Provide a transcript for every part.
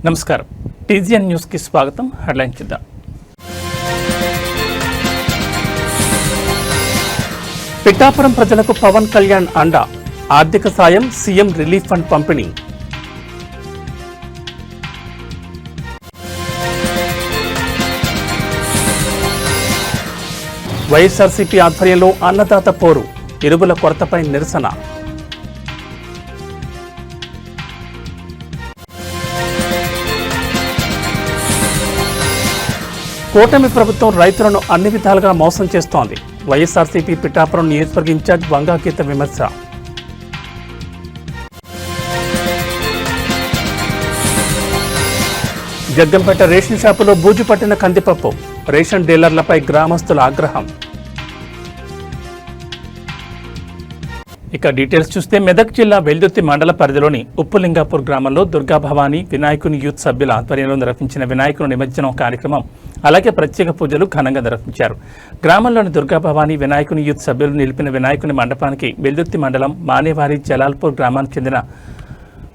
నమస్కారం. టీజీఎన్ న్యూస్కి స్వాగతం. హెడ్లైన్ చూద్దాం. పిఠాపురం ప్రజలకు పవన్ కళ్యాణ్ అండ, ఆర్థిక సాయం, సీఎం రిలీఫ్ ఫండ్ పంపిణీ. వైఎస్ఆర్సీపీ ఆధ్వర్యంలో అన్నదాత పోరు, ఎరువుల కొరతపై నిరసన. కూటమి ప్రభుత్వం రైతులను అన్ని విధాలుగా మోసం చేస్తోంది. వైఎస్ఆర్సీపీ పిఠాపురం నియోజకవర్గ ఇన్ఛార్జ్ వంగాగీత విమర్శ. జగ్గంపేట రేషన్ షాపులో బూజు పట్టిన కందిపప్పు, రేషన్ డీలర్లపై గ్రామస్తుల ఆగ్రహం. ఇక డీటెయిల్స్ చూస్తే మెదక్ జిల్లా వెల్దుర్తి మండల పరిధిలోని ఉప్పులింగాపూర్ గ్రామంలో దుర్గాభవాని వినాయకుని యూత్ సభ్యుల ఆధ్వర్యంలో నిర్వహించిన వినాయకుని నిమజ్జనం కార్యక్రమం, అలాగే ప్రత్యేక పూజలు ఘనంగా నిర్వహించారు. గ్రామంలోని దుర్గాభవాని వినాయకుని యూత్ సభ్యులు నిలిపిన వినాయకుని మండపానికి వెల్దుర్తి మండలం మానేవారి జలాల్పూర్ గ్రామానికి చెందిన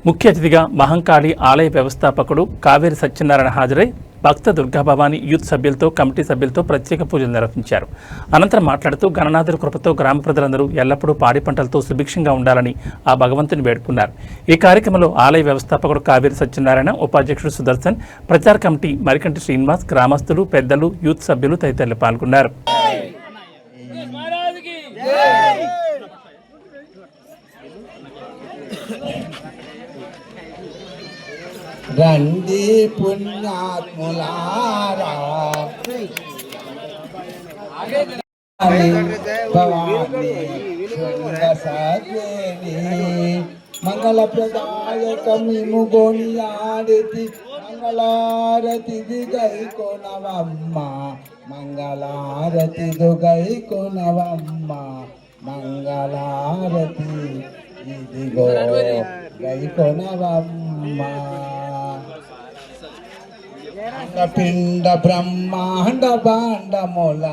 ముఖ్య అతిథిగా మహంకాళి ఆలయ వ్యవస్థాపకుడు కావేరి సత్యనారాయణ హాజరై భక్త దుర్గాభవాని యూత్ సభ్యులతో కమిటీ సభ్యులతో ప్రత్యేక పూజలు నిర్వహించారు. అనంతరం మాట్లాడుతూ గణనాథుడి కృపతో గ్రామ ప్రజలందరూ ఎల్లప్పుడూ పాడి పంటలతో సుభిక్షంగా ఉండాలని ఆ భగవంతుని వేడుకున్నారు. ఈ కార్యక్రమంలో ఆలయ వ్యవస్థాపకుడు కావేరి సత్యనారాయణ, ఉపాధ్యక్షుడు సుదర్శన్, ప్రచార కమిటీ మరికంటి శ్రీనివాస్, గ్రామస్తులు, పెద్దలు, యూత్ సభ్యులు తదితరులు పాల్గొన్నారు. రండి పుణ్యాత్ములారా, భవాని సద్వేని మంగళప్రదాయకమిము గోనియాడితి, మంగళారతి దిగై కొనవమ్మ, మంగళారతి దుగై కొనవమ్మ, మంగళారతి ఇదిగో గై కొనవమ్మ. పిండ బ్రహ్మాండ బాండముల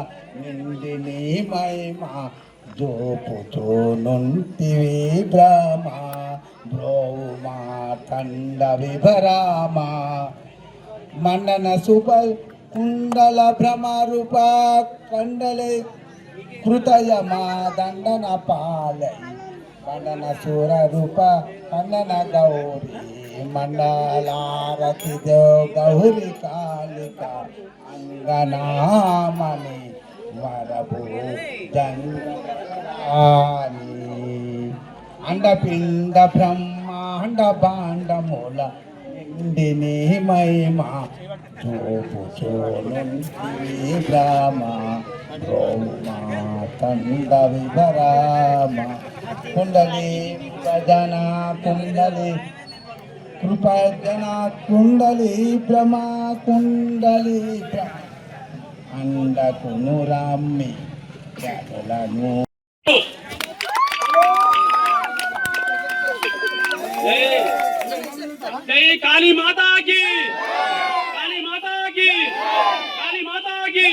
నిండి నీ మహిమా జోపుతూ నుంటివి భ్రమ, బ్రోమా తండ విభరామా మండన శుభ కుండల భ్రమరూప కండలే కృతయమా దండన పాలై మండన సుర రూప కండన గౌరీ మండలారతి గౌరి కాళిక అంగనామణి వరపు జంగాని అండపిండ బ్రహ్మాండ బాండముల నిండిని మహిమా చూపు చూనుంటి బ్రహ్మ బ్రహ్మా తండ విభరామ కుండలి భజన కుండలి కృపజన కుండలి భ్రమా కుండలి అండకును రామ్మి జగలను. జై కాళీ మాతాకి, కాళీ మాతాకి, కాళీ మాతాకి.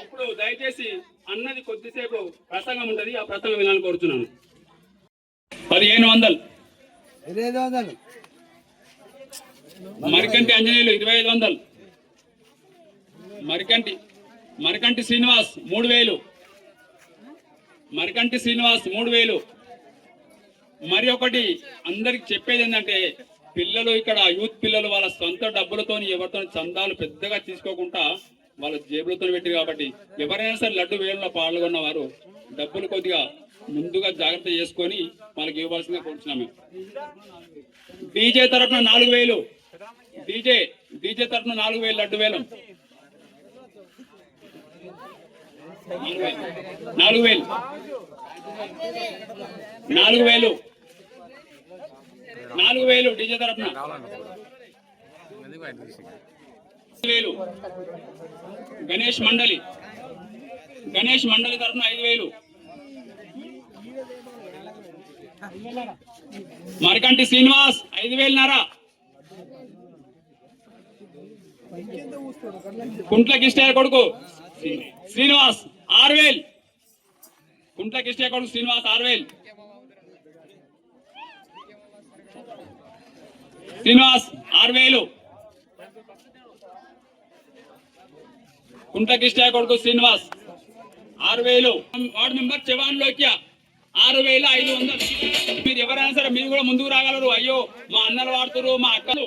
ఇప్పుడు దయచేసి అన్నది కొద్దిసేపు ప్రసంగం ఉంటది, ఆ ప్రసంగం వినాలని కోరుతున్నాను. 1500 మరికంటి అంజనేయులు 2500, మరికంటి శ్రీనివాస్ 3000, మరికంటి శ్రీనివాస్ 3000. మరి ఒకటి అందరికి చెప్పేది ఏంటంటే, పిల్లలు ఇక్కడ యూత్ పిల్లలు వాళ్ళ సొంత డబ్బులతో ఎవరితో చందాలు పెద్దగా తీసుకోకుండా వాళ్ళ జేబులతో పెట్టారు కాబట్టి ఎవరైనా సరే లడ్డు వేలంలో పాల్గొన్న వారు డబ్బులు కొద్దిగా ముందుగా జాగ్రత్త చేసుకొని వాళ్ళకి ఇవ్వాల్సిందిగా కోరుతున్నాము. డీజే తరఫున 4000, డీజే తరఫున 4000 లడ్డు వేలం. 4000 డీజే తరఫున 5000. గణేష్ మండలి తరఫున 5000. మరికంటి శ్రీనివాస్ 5000. కుంట్ల కిష్టయ్య కొడుకు శ్రీనివాస్ 6000. కుంట్ల కిష్టయ్య కొడుకు శ్రీనివాస్ 6000. శ్రీనివాస్ 6000 కుంటకిష్ట కొడుకు శ్రీనివాస్ 6000 వార్డు మెంబర్ చవాన్ లోక్య 6500 మీరు ఎవరైనా సరే మీరు కూడా ముందుకు రాగలరు అయ్యో మా అన్నలు వాడుతురు మా అక్కలు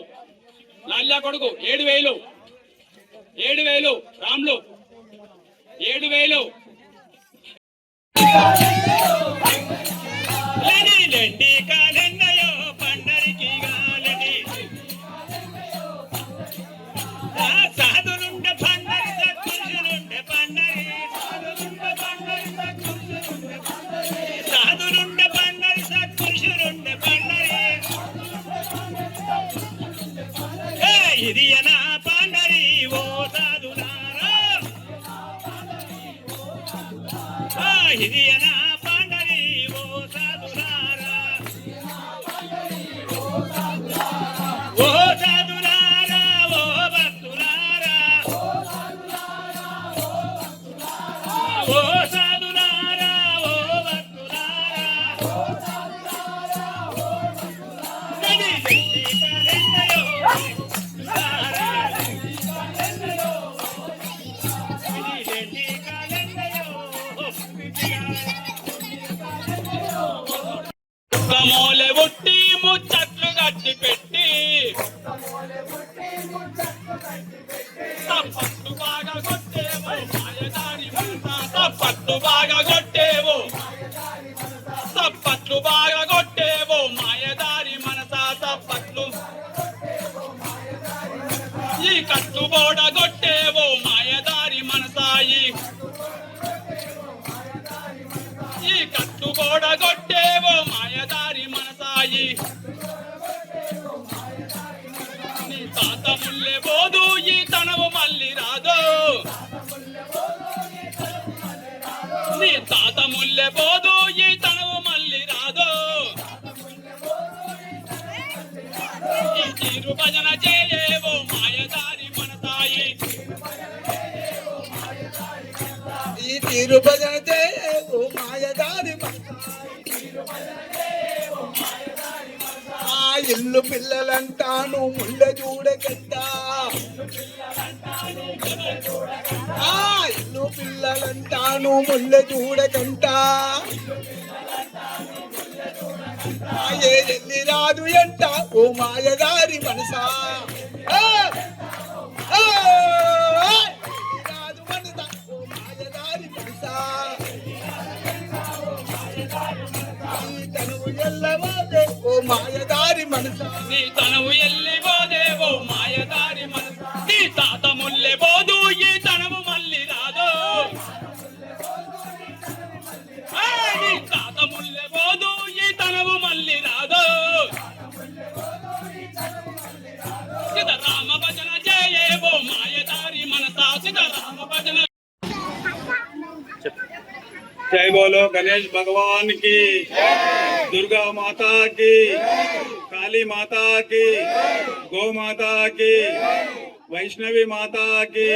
లాల్యా కొడుకు 7000 రాములు 7000 ಹಿರಿಯನ ಪಾಂಡರಿ ಓ ಸಾಧುನಾರ ಹಿರಿಯನ ಪಾಂಡರಿ ಓ ಸಾಧುನಾರ ಓ ಸಾಧುನಾರ ಓ ಭಕ್ತುನಾರ ಓ ಸಾಧುನಾರ ಓ ಭಕ್ತುನಾರ మూలె ఉట్టి ముచ్చట్లు గట్టి పెట్టి తప్పట్టు బాగా కొట్టేవో మాయదారి మనసా తప్పట్టు బాగా కొట్టేవో తప్పట్లు బాగా కొట్టేవో మాయదారి మనసా తప్పట్లు ఈ కట్టు బోడ కొట్టేవో మాయదారి మనసాయి ఈ కట్టు బోడ కొట్టేవో మాయదారి మనసాయి నీ తాత ముల్లె పోదు ఈ తనవు మళ్ళీ రాదు నీ తాత ముల్లె పోదు ఈ తనవు మళ్ళీ రాదు ఈ తీరు భజన చేయేవో మాయదారి మనసాయి ఈ తీరు భజన చేయవు మాయదారి ఆ ఇల్లు పిల్లలంటాను ముళ్ళ చూడగట్ట ఆ ఇల్లు పిల్లలంటాను ముళ్ళ చూడకంట ఏ ఎల్లి రాదు ఎంట ఓ మాయదారి మనసా రాదు మనసా ఓ మాయదారి మనసా తనువు ఎల్లవాదే ఓ మాయదారి మనసా నీ తనవు ఎల్లిపోదేవో మాయదారి మనసు నీ తాత ముల్లె పోదు ఈ తనవు మళ్ళీ రాదు నీ తాత ముల్లె పోదు ఈ తనవు మళ్ళీ రాదు సీతారామ భజన చేయేవో మాయదారి మనసా సీతారామ భజన जय बोलो गणेश भगवान की, दुर्गा माता की, काली माता की, गौ माता की, वैष्णवी माता की।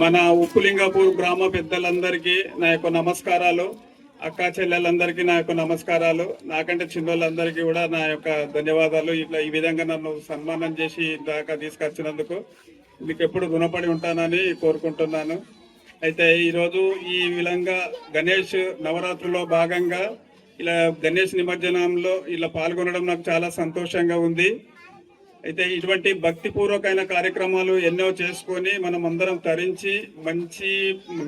మన ఉప్పులింగపూర్ గ్రామ పెద్దలందరికీ నా యొక్క నమస్కారాలు, అక్క చెల్లెలందరికీ నా యొక్క నమస్కారాలు, నాకంటే చిన్నోళ్ళందరికీ కూడా నా యొక్క ధన్యవాదాలు. ఇట్లా ఈ విధంగా నన్ను సన్మానం చేసి దాకా తీసుకొచ్చినందుకు మీకు ఎప్పుడు రుణపడి ఉంటానని కోరుకుంటున్నాను. అయితే ఈరోజు ఈ విధంగా గణేష్ నవరాత్రిలో భాగంగా ఇలా గణేష్ నిమజ్జనంలో ఇలా పాల్గొనడం నాకు చాలా సంతోషంగా ఉంది. అయితే ఇటువంటి భక్తిపూర్వకమైన కార్యక్రమాలు ఎన్నో చేసుకొని మనం అందరం తరించి మంచి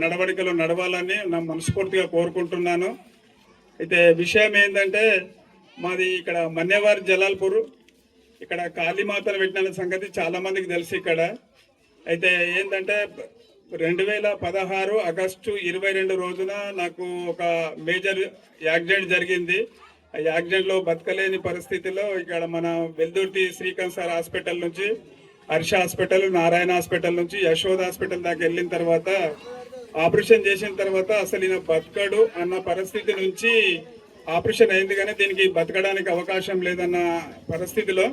నడవడికలు నడవాలని నా మనస్ఫూర్తిగా కోరుకుంటున్నాను. అయితే విషయం ఏంటంటే మాది ఇక్కడ మన్యవారి జలాల్పూర్, ఇక్కడ కాళీమాతను పెట్టిన సంగతి చాలా మందికి తెలుసు. ఇక్కడ అయితే ఏంటంటే 2016 ఆగస్టు 22 రోజున నాకు ఒక మేజర్ యాక్సిడెంట్ జరిగింది. ఆ యాక్సిడెంట్లో బతకలేని పరిస్థితిలో ఇక్కడ మన వెల్దుర్తి శ్రీకాంత్ సార్ హాస్పిటల్ నుంచి, హర్ష హాస్పిటల్, నారాయణ హాస్పిటల్ నుంచి యశోద హాస్పిటల్ దాకా వెళ్ళిన తర్వాత ఆపరేషన్ చేసిన తర్వాత అసలు ఈయన బతకడు అన్న పరిస్థితి నుంచి ఆపరేషన్ అయింది, కానీ దీనికి బతకడానికి అవకాశం లేదన్న పరిస్థితిలో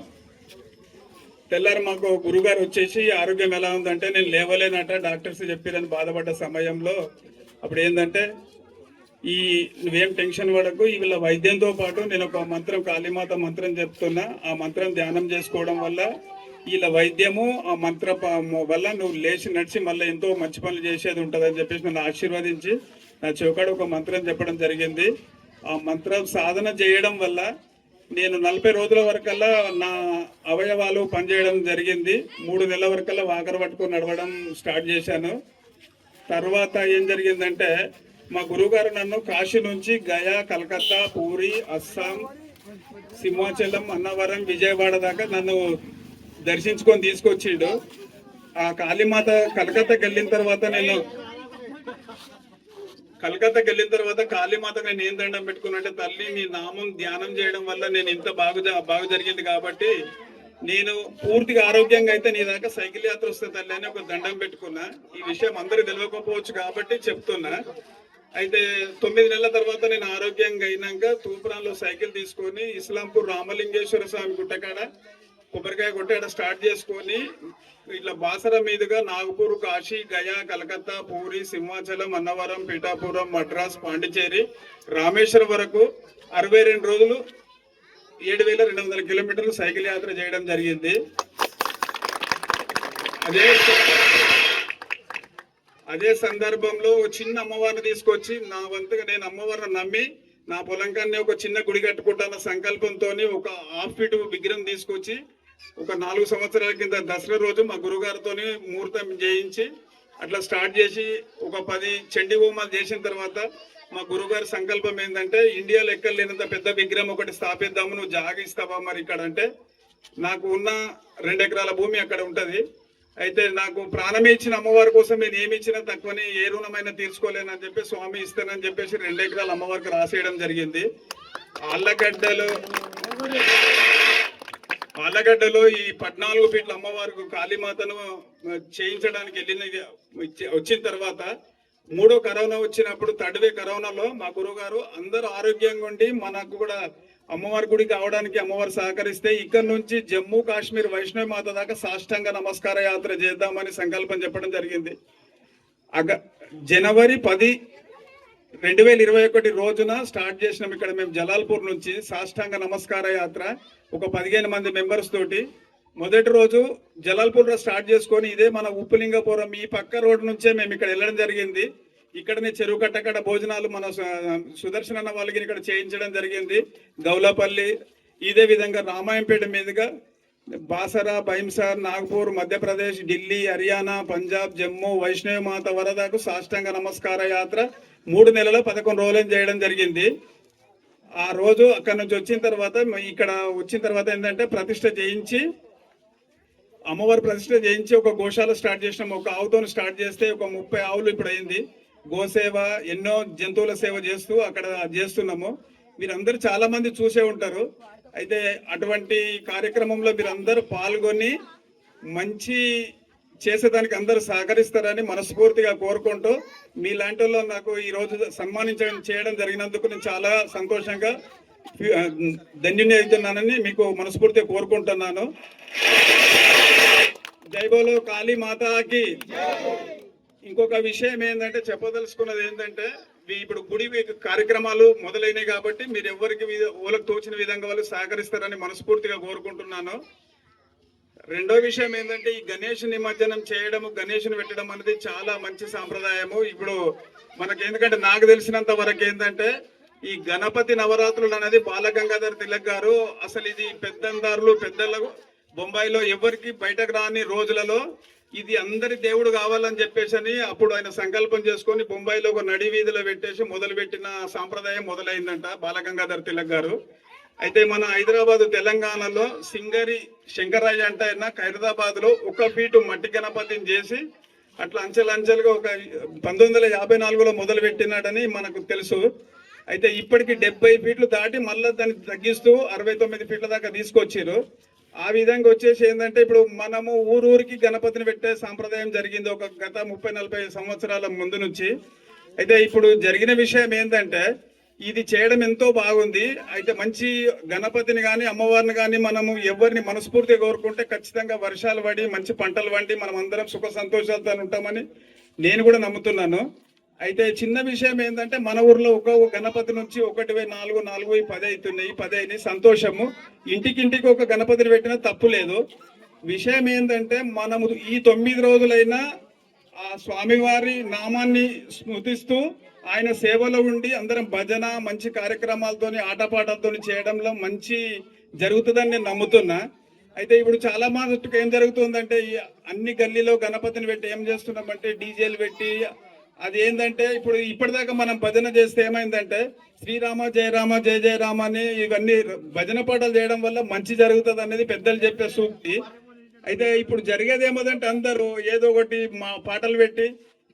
తెల్లారి మాకు గురుగారు వచ్చేసి ఆరోగ్యం ఎలా ఉందంటే నేను లేవలేనట డాక్టర్స్ చెప్పిరని బాధపడ్డ సమయంలో అప్పుడు ఏంటంటే నువ్వేం టెన్షన్ పడకు. వీళ్ళ వైద్యంతో పాటు నేను ఒక మంత్రం, కాళీమాత మంత్రం చెప్తున్నా. ఆ మంత్రం ధ్యానం చేసుకోవడం వల్ల వీళ్ళ వైద్యము ఆ మంత్ర వల్ల నువ్వు లేచి నడిచి మళ్ళీ ఎంతో మంచి పనులు చేసేది ఉంటుంది అని చెప్పేసి నన్ను ఆశీర్వదించి నా చెవుకాడ ఒక మంత్రం చెప్పడం జరిగింది. ఆ మంత్రం సాధన చేయడం వల్ల నేను 40 రోజుల వరకల్లా నా అవయవాలు పనిచేయడం జరిగింది. 3 నెలల వరకల్లా వాకర పట్టుకొని నడవడం స్టార్ట్ చేశాను. తర్వాత ఏం జరిగిందంటే మా గురువుగారు నన్ను కాశీ నుంచి గయా, కలకత్తా, పూరి, అస్సాం, సింహాచలం, అన్నవరం, విజయవాడ దాకా నన్ను దర్శించుకొని తీసుకొచ్చిండు. ఆ కాళీమాత కలకత్తాకి వెళ్ళిన తర్వాత కాళీమాత నేను ఏం దండం పెట్టుకున్నట్టే, తల్లి నీ నామం ధ్యానం చేయడం వల్ల నేను ఇంత బాగా జరిగింది కాబట్టి నేను పూర్తిగా ఆరోగ్యంగా అయితే నీ దాకా సైకిల్ యాత్ర వస్తే తల్లి అని ఒక దండం పెట్టుకున్నా. ఈ విషయం అందరికి తెలియకపోవచ్చు కాబట్టి చెప్తున్నా. అయితే 9 నెలల తర్వాత నేను ఆరోగ్యంగా అయినాక తూప్రాన్లో సైకిల్ తీసుకొని ఇస్లాంపూర్ రామలింగేశ్వర స్వామి గుట్టకాడ కొబ్బరికాయ కొట్టాడ స్టార్ట్ చేసుకొని ఇట్లా బాసర మీదుగా నాగపూర్, కాశీ, గయా, కలకత్తా, పూరి, సింహాచలం, అన్నవరం, పీఠాపురం, మద్రాస్, పాండిచేరి, రామేశ్వరం వరకు 62 రోజులు 7,200 కిలోమీటర్లు సైకిల్ యాత్ర చేయడం జరిగింది. అదే సందర్భంలో చిన్న అమ్మవారిని తీసుకొచ్చి నా వంతుగా నేను అమ్మవారిని నమ్మి నా పొలంకాన్ని ఒక చిన్న గుడి కట్టుకుంటాన్న సంకల్పంతో ఒక ½ ఫీట్ విగ్రహం తీసుకొచ్చి ఒక 4 సంవత్సరాల కింద దసరా రోజు మా గురుగారితో ముహూర్తం చేయించి అట్లా స్టార్ట్ చేసి ఒక 10 చండీ హోమాలు చేసిన తర్వాత మా గురుగారి సంకల్పం ఏంటంటే ఇండియాలో ఎక్కడ లేనంత పెద్ద విగ్రహం ఒకటి స్థాపిద్దాము, నువ్వు జాగ ఇస్తావా మరి ఇక్కడ అంటే. నాకు ఉన్న 2 ఎకరాల భూమి అక్కడ ఉంటది. అయితే నాకు ప్రాణమే ఇచ్చిన అమ్మవారి కోసం నేను ఏమి ఇచ్చినా తక్కువని, ఏ రుణమైనా తీర్చుకోలేనని చెప్పి స్వామి ఇస్తానని చెప్పేసి 2 ఎకరాలు అమ్మవారికి రాసేయడం జరిగింది. ఆళ్ళగడ్డలో ఈ 14 ఫీట్ల అమ్మవారికి కాళీమాతను చేయించడానికి వచ్చిన తర్వాత 3వ కరోనా వచ్చినప్పుడు తడివే కరోనాలో మా గురుగారు అందరూ ఆరోగ్యంగా ఉండి మనకు కూడా అమ్మవారి గుడికి కావడానికి అమ్మవారు సహకరిస్తే ఇక్కడ నుంచి జమ్మూ కాశ్మీర్ వైష్ణవి మాత దాకా సాష్టాంగ నమస్కార యాత్ర చేద్దామని సంకల్పం చెప్పడం జరిగింది. జనవరి 10, 2021 రోజున స్టార్ట్ చేసినాం. ఇక్కడ మేము జలాల్పూర్ నుంచి సాష్టాంగ నమస్కార యాత్ర ఒక 15 మంది మెంబర్స్ తోటి. మొదటి రోజు జలాల్పూర్లో స్టార్ట్ చేసుకొని ఇదే మన ఉప్పులింగపురం ఈ పక్క రోడ్డు నుంచే మేము ఇక్కడ వెళ్ళడం జరిగింది. ఇక్కడనే చెరువు కట్టకడ భోజనాలు మన సుదర్శన్ అన్న వాళ్ళకి ఇక్కడ చేయించడం జరిగింది. గౌలాపల్లి, ఇదే విధంగా రామాయంపేట మీదుగా బాసరా, బైంసార్, నాగపూర్, మధ్యప్రదేశ్, ఢిల్లీ, హర్యానా, పంజాబ్, జమ్మూ, వైష్ణవి మాత వరదకు సాష్టాంగ నమస్కార యాత్ర 3 నెలల 11 రోజులు చేయడం జరిగింది. ఆ రోజు అక్కడ నుంచి వచ్చిన తర్వాత ఇక్కడ వచ్చిన తర్వాత ఏంటంటే అమ్మవారి ప్రతిష్ట చేయించి ఒక గోశాల స్టార్ట్ చేసినాం. ఒక ఆవుతో స్టార్ట్ చేస్తే ఒక 30 ఆవులు ఇప్పుడు అయింది. గోసేవ, ఎన్నో జంతువుల సేవ చేస్తూ అక్కడ చేస్తున్నాము. మీరందరూ చాలా మంది చూసే ఉంటారు. అయితే అటువంటి కార్యక్రమంలో మీరందరూ పాల్గొని మంచి చేసేదానికి అందరూ సహకరిస్తారని మనస్ఫూర్తిగా కోరుకుంటూ మీలాంటి వాళ్ళు నాకు ఈరోజు చేయడం జరిగినందుకు నేను చాలా సంతోషంగా ధన్యుని అవుతున్నానని మీకు మనస్ఫూర్తిగా కోరుకుంటున్నాను. జై బోలో కాళీ మాతాకి. ఇంకొక విషయం ఏంటంటే చెప్పదలుచుకున్నది ఏంటంటే ఇప్పుడు గుడి కార్యక్రమాలు మొదలైనవి కాబట్టి మీరు ఎవరికి ఓలకు తోచిన విధంగా వాళ్ళు సహకరిస్తారని మనస్ఫూర్తిగా కోరుకుంటున్నాను. రెండో విషయం ఏంటంటే ఈ గణేష్ నిమజ్జనం చేయడము, గణేష్ని పెట్టడం అనేది చాలా మంచి సాంప్రదాయము. ఇప్పుడు మనకి ఎందుకంటే నాకు తెలిసినంత వరకు ఏంటంటే ఈ గణపతి నవరాత్రులు అనేది బాలగంగాధర్ తిలక్ గారు అసలు ఇది పెద్దలకు బొంబాయిలో ఎవరికి బయటకు రాని రోజులలో ఇది అందరి దేవుడు కావాలని చెప్పేసి అప్పుడు ఆయన సంకల్పం చేసుకొని బొంబాయిలో ఒక నడి వీధిలో పెట్టేసి మొదలుపెట్టిన సాంప్రదాయం మొదలైందంట బాలగంగాధర్ తిలక్ గారు. అయితే మన హైదరాబాద్ తెలంగాణలో సింగరి శంకరయ్య అంటే ఆయన ఖైరదాబాద్ లో 1 ఫీటు మట్టి గణపతిని చేసి అట్లా అంచెలంచెలుగా ఒక 1954లో మొదలు పెట్టినాడని మనకు తెలుసు. అయితే ఇప్పటికి 70 ఫీట్లు దాటి మళ్ళీ దాన్ని తగ్గిస్తూ 69 ఫీట్ల దాకా తీసుకొచ్చారు. ఆ విధంగా వచ్చేసి ఏంటంటే ఇప్పుడు మనము ఊరూరికి గణపతిని పెట్టే సాంప్రదాయం జరిగింది ఒక గత 30-40 సంవత్సరాల ముందు నుంచి. అయితే ఇప్పుడు జరిగిన విషయం ఏంటంటే ఇది చేయడం ఎంతో బాగుంది. అయితే మంచి గణపతిని కానీ అమ్మవారిని కానీ మనము ఎవరిని మనస్ఫూర్తిగా కోరుకుంటే ఖచ్చితంగా వర్షాలు పడి మంచి పంటలు పండి మనం అందరం సుఖ సంతోషాలతో ఉంటామని నేను కూడా నమ్ముతున్నాను. అయితే చిన్న విషయం ఏంటంటే మన ఊర్లో ఒక గణపతి నుంచి 1,400, 4,000, 10 అవుతున్నాయి. 10 అయినాయి, సంతోషము. ఇంటికింటికి ఒక గణపతిని పెట్టినా తప్పు లేదు. విషయం ఏంటంటే మనము ఈ 9 రోజులైనా ఆ స్వామివారి నామాన్ని స్మృతిస్తూ ఆయన సేవలో ఉండి అందరం భజన మంచి కార్యక్రమాలతోని ఆటపాటలతో చేయడంలో మంచి జరుగుతుందని నేను నమ్ముతున్నా. అయితే ఇప్పుడు చాలా మటుకు ఏం జరుగుతుందంటే అన్ని గల్లీలో గణపతిని పెట్టి ఏం చేస్తున్నామంటే డీజేలు పెట్టి అది ఏంటంటే ఇప్పుడు ఇప్పటిదాకా మనం భజన చేస్తే ఏమైందంటే శ్రీరామ జయ రామ జయ జయ రామ అని ఇవన్నీ భజన పాటలు చేయడం వల్ల మంచి జరుగుతుంది అనేది పెద్దలు చెప్పే సూక్తి. అయితే ఇప్పుడు జరిగేది ఏమోదంటే అందరూ ఏదో ఒకటి మా పాటలు పెట్టి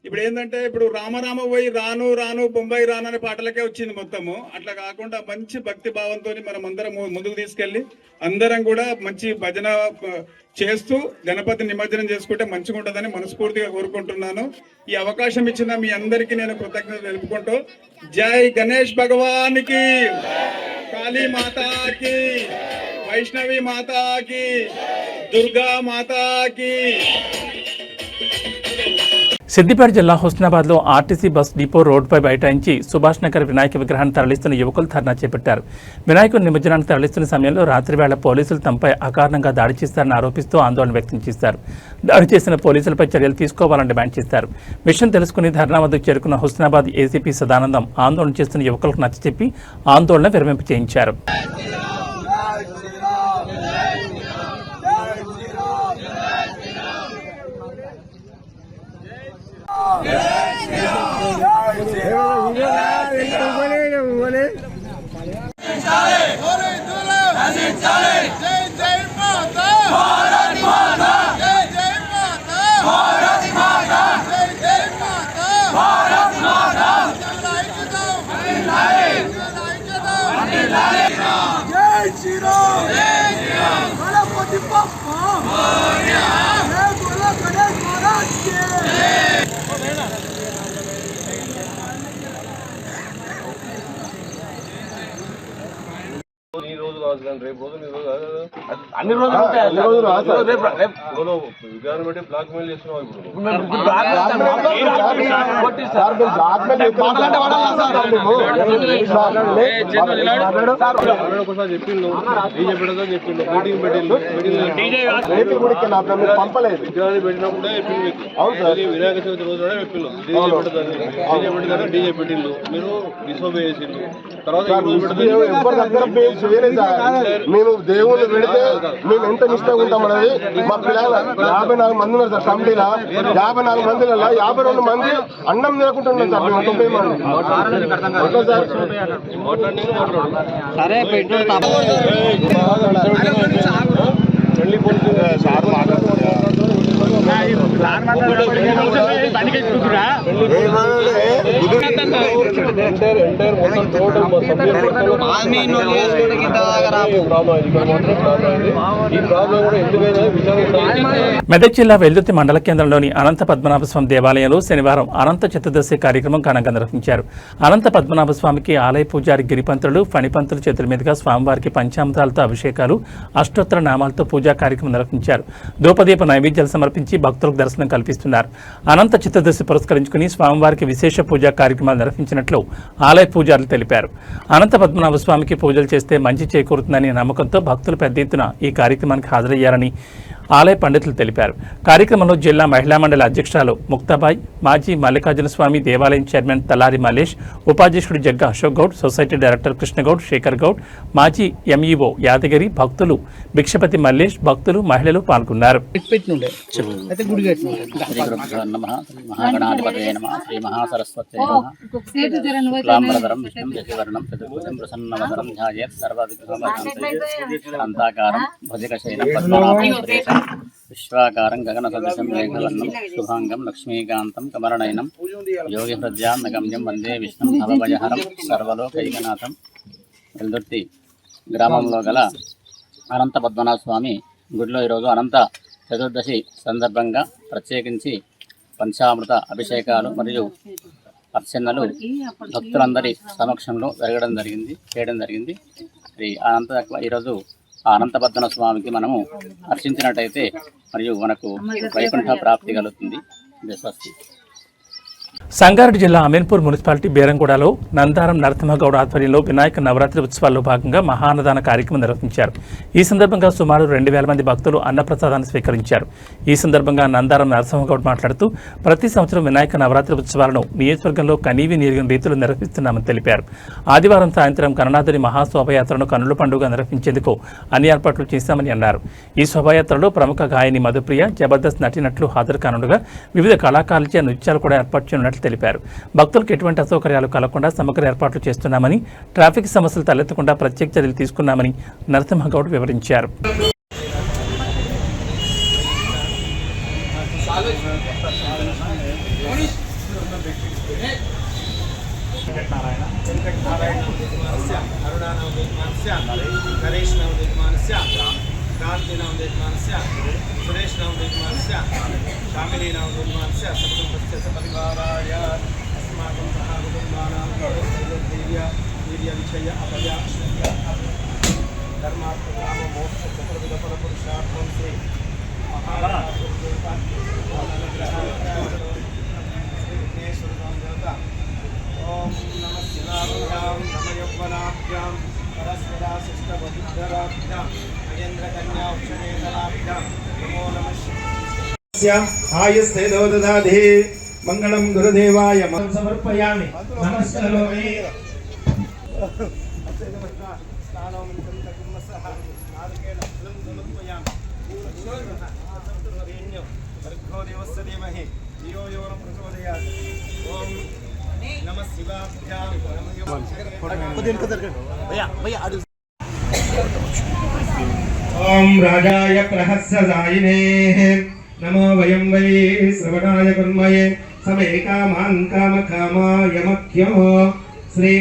ఇప్పుడు ఏంటంటే ఇప్పుడు రామరామ పోయి రాను రాను బొంబాయి రాను అనే పాటలకే వచ్చింది మొత్తము. అట్లా కాకుండా మంచి భక్తి భావంతో మనం అందరం ముందుకు తీసుకెళ్లి అందరం కూడా మంచి భజన చేస్తూ గణపతి నిమజ్జనం చేసుకుంటే మంచిగా ఉంటుందని మనస్ఫూర్తిగా కోరుకుంటున్నాను. ఈ అవకాశం ఇచ్చిన మీ అందరికీ నేను కృతజ్ఞత తెలుపుకుంటూ జై గణేష్ భగవానికి, కాళీ మాతాకి, వైష్ణవి మాతాకి, దుర్గా మాతాకి. సిద్దిపేట జిల్లా హుస్నాబాద్లో ఆర్టీసీ బస్ డిపో రోడ్డుపై బైఠాయించి సుభాష్ నగర్ వినాయక విగ్రహాన్ని తరలిస్తున్న యువకులు ధర్నా చేపట్టారు. వినాయకుడి నిమజ్జనాన్ని తరలిస్తున్న సమయంలో రాత్రివేళ పోలీసులు తమపై అకారణంగా దాడి చేస్తారని ఆరోపిస్తూ ఆందోళన వ్యక్తం చేశారు. దాడి చేసిన పోలీసులపై చర్యలు తీసుకోవాలని డిమాండ్ చేశారు. విషయం తెలుసుకుని ధర్నా వద్దకు చేరుకున్న హుస్నాబాద్ ఏసీపీ సదానందం ఆందోళన చేస్తున్న యువకులకు నచ్చచెప్పి ఆందోళన విరమింప చేయించారు. అన్ని రోజులు విగ్రహాన్ని బట్టి బ్లాక్ మెయిల్ చేస్తున్నావు. ఒకసారి చెప్పిండు డీజే పెట్టదని చెప్పిండు, మీటింగ్ పెట్టిండు. విగ్రహాన్ని పెట్టినప్పుడే చెప్పిండు. వినాయక చవితి రోజు చెప్పిండు డీజే పెట్టదని. డీజే పెట్టదని డీజే పెట్టిండు, మీరు డిసోబే చేసిండు. తర్వాత మేము దేవుళ్ళు పెడితే మేము ఎంత నిష్టంగా ఉంటాం అనేది మా పిల్లలు 54 మంది ఉన్నారు సార్ కమిటీలో. 54 మందిలో 52 మంది అన్నం తినకుంటున్నాం సార్. మేము 90 మంది మెదక్ జిల్లా వెల్దుర్తి మండల కేంద్రంలోని అనంత పద్మనాభస్వామి దేవాలయంలో శనివారం అనంత చతుర్దశి కార్యక్రమం ఘనంగా నిర్వహించారు. అనంత పద్మనాభస్వామికి ఆలయ పూజారి గిరిపంతులు, ఫణిపంతుల చేతుల మీదుగా స్వామివారికి పంచామృతాలతో అభిషేకాలు, అష్టోత్తర నామాలతో పూజా కార్యక్రమం నిర్వహించారు. ధూపదీప నైవేద్యాలు సమర్పించి భక్తులకు దర్శనం కల్పిస్తున్నారు. అనంత చతుర్దశి పురస్కరించుకుని స్వామివారికి విశేష పూజా కార్యక్రమాలు నిర్వహించినట్లు ఆలయ పూజారులు తెలిపారు. అనంత పద్మనాభ స్వామికి పూజలు చేస్తే మంచి చేకూరుతుందని నమ్మకంతో భక్తులు పెద్ద ఎత్తున ఈ కార్యక్రమానికి హాజరయ్యారని ఆలయ పండితులు తెలిపారు. కార్యక్రమంలో జిల్లా మహిళా మండలి అధ్యక్షురాలు ముక్తాబాయ్, మాజీ మల్లికార్జున స్వామి దేవాలయం చైర్మన్ తలారి మల్లేష్, ఉపాధ్యక్షుడు జగ్గ అశోక్ గౌడ్, సొసైటీ డైరెక్టర్ కృష్ణగౌడ్, శేఖర్ గౌడ్, మాజీ ఎంఈఓ యాదగిరి, భక్తులు భిక్షపతి మల్లేష్, భక్తులు, మహిళలు పాల్గొన్నారు. విశ్వాకారం గగన సదృశం మేఘవర్ణం శుభాంగం లక్ష్మీకాంతం కమరణయనం యోగి హృదయాన్నగమ్యం వందే విష్ణుం భవభయహరం సర్వలోకైకనాథం. వెల్దుర్తి గ్రామంలో గల అనంత పద్మనాభ స్వామి గుడిలో ఈరోజు అనంత చతుర్దశి సందర్భంగా ప్రత్యేకించి పంచామృత అభిషేకాలు మరియు అర్చనలు భక్తులందరి సమక్షంలో చేయడం జరిగింది. ఈరోజు ఆ అనంతపద్మన స్వామికి మనము అర్చించినట్టయితే మరియు మనకు వైకుంఠ ప్రాప్తి కలుగుతుంది. సంగారెడ్డి జిల్లా అమీన్పూర్ మున్సిపాలిటీ బేరంగూడలో నందారం నరసింహగౌడ్ ఆధ్వర్యంలో వినాయక నవరాత్రి ఉత్సవాల్లో భాగంగా మహాన్నదాన కార్యక్రమం నిర్వహించారు. ఈ సందర్భంగా సుమారు 2000 మంది భక్తులు అన్నప్రసాదాన్ని స్వీకరించారు. ఈ సందర్భంగా నందారం నరసింహగౌడ్ మాట్లాడుతూ ప్రతి సంవత్సరం వినాయక నవరాత్రి ఉత్సవాలను నియోజకవర్గంలో కనీవి నీరిగిన రీతిలో నిర్వహిస్తున్నామని తెలిపారు. ఆదివారం సాయంత్రం గణనాథుని మహాశోభయాత్రను కన్నుల పండుగ నిర్వహించేందుకు అన్ని ఏర్పాట్లు చేశామని అన్నారు. ఈ శోభయాత్రలో ప్రముఖ గాయని మధుప్రియ, జబర్దస్త్ నటినట్లు హాజరు కానుండగా వివిధ కళాకారులచే నృత్యాలు కూడా ఏర్పాటు చేయనున్నట్లు తెలిపారు. భక్తులకు ఎటువంటి అసౌకర్యాలు కలగకుండా సమగ్ర ఏర్పాట్లు చేస్తున్నామని, ట్రాఫిక్ సమస్యలు తలెత్తకుండా ప్రత్యేక చర్యలు తీసుకున్నామని నరసింహగౌడ్ వివరించారు. सुरेश नाम निर्माणस्य शामिनी नाम निर्माणस्य सप्तमस्य परिवाराय अस्माकं सह कुटुम्बानां वीर्य विजय अभय धर्मार्थकाम मोक्ष चतुर्विध फल पुरुषार्थं श्री विघ्नेश्वर देवता ओम नमः शिवाभ्यां नमः यौवनाभ्यां परस्परा शिष्टबुद्धराभ्यां महेन्द्रकन्या उक्षणेतराभ्यां नमो नमः आयुस्तेजो ददाति मंगलम गुरुदेवाय समर्पयामि नमस्करोमि ओम राजाय प्रहस्यजायिने नमो वयं वै श्रवणाय कर्मये समे कामान् कामकामाय मख्यो श्री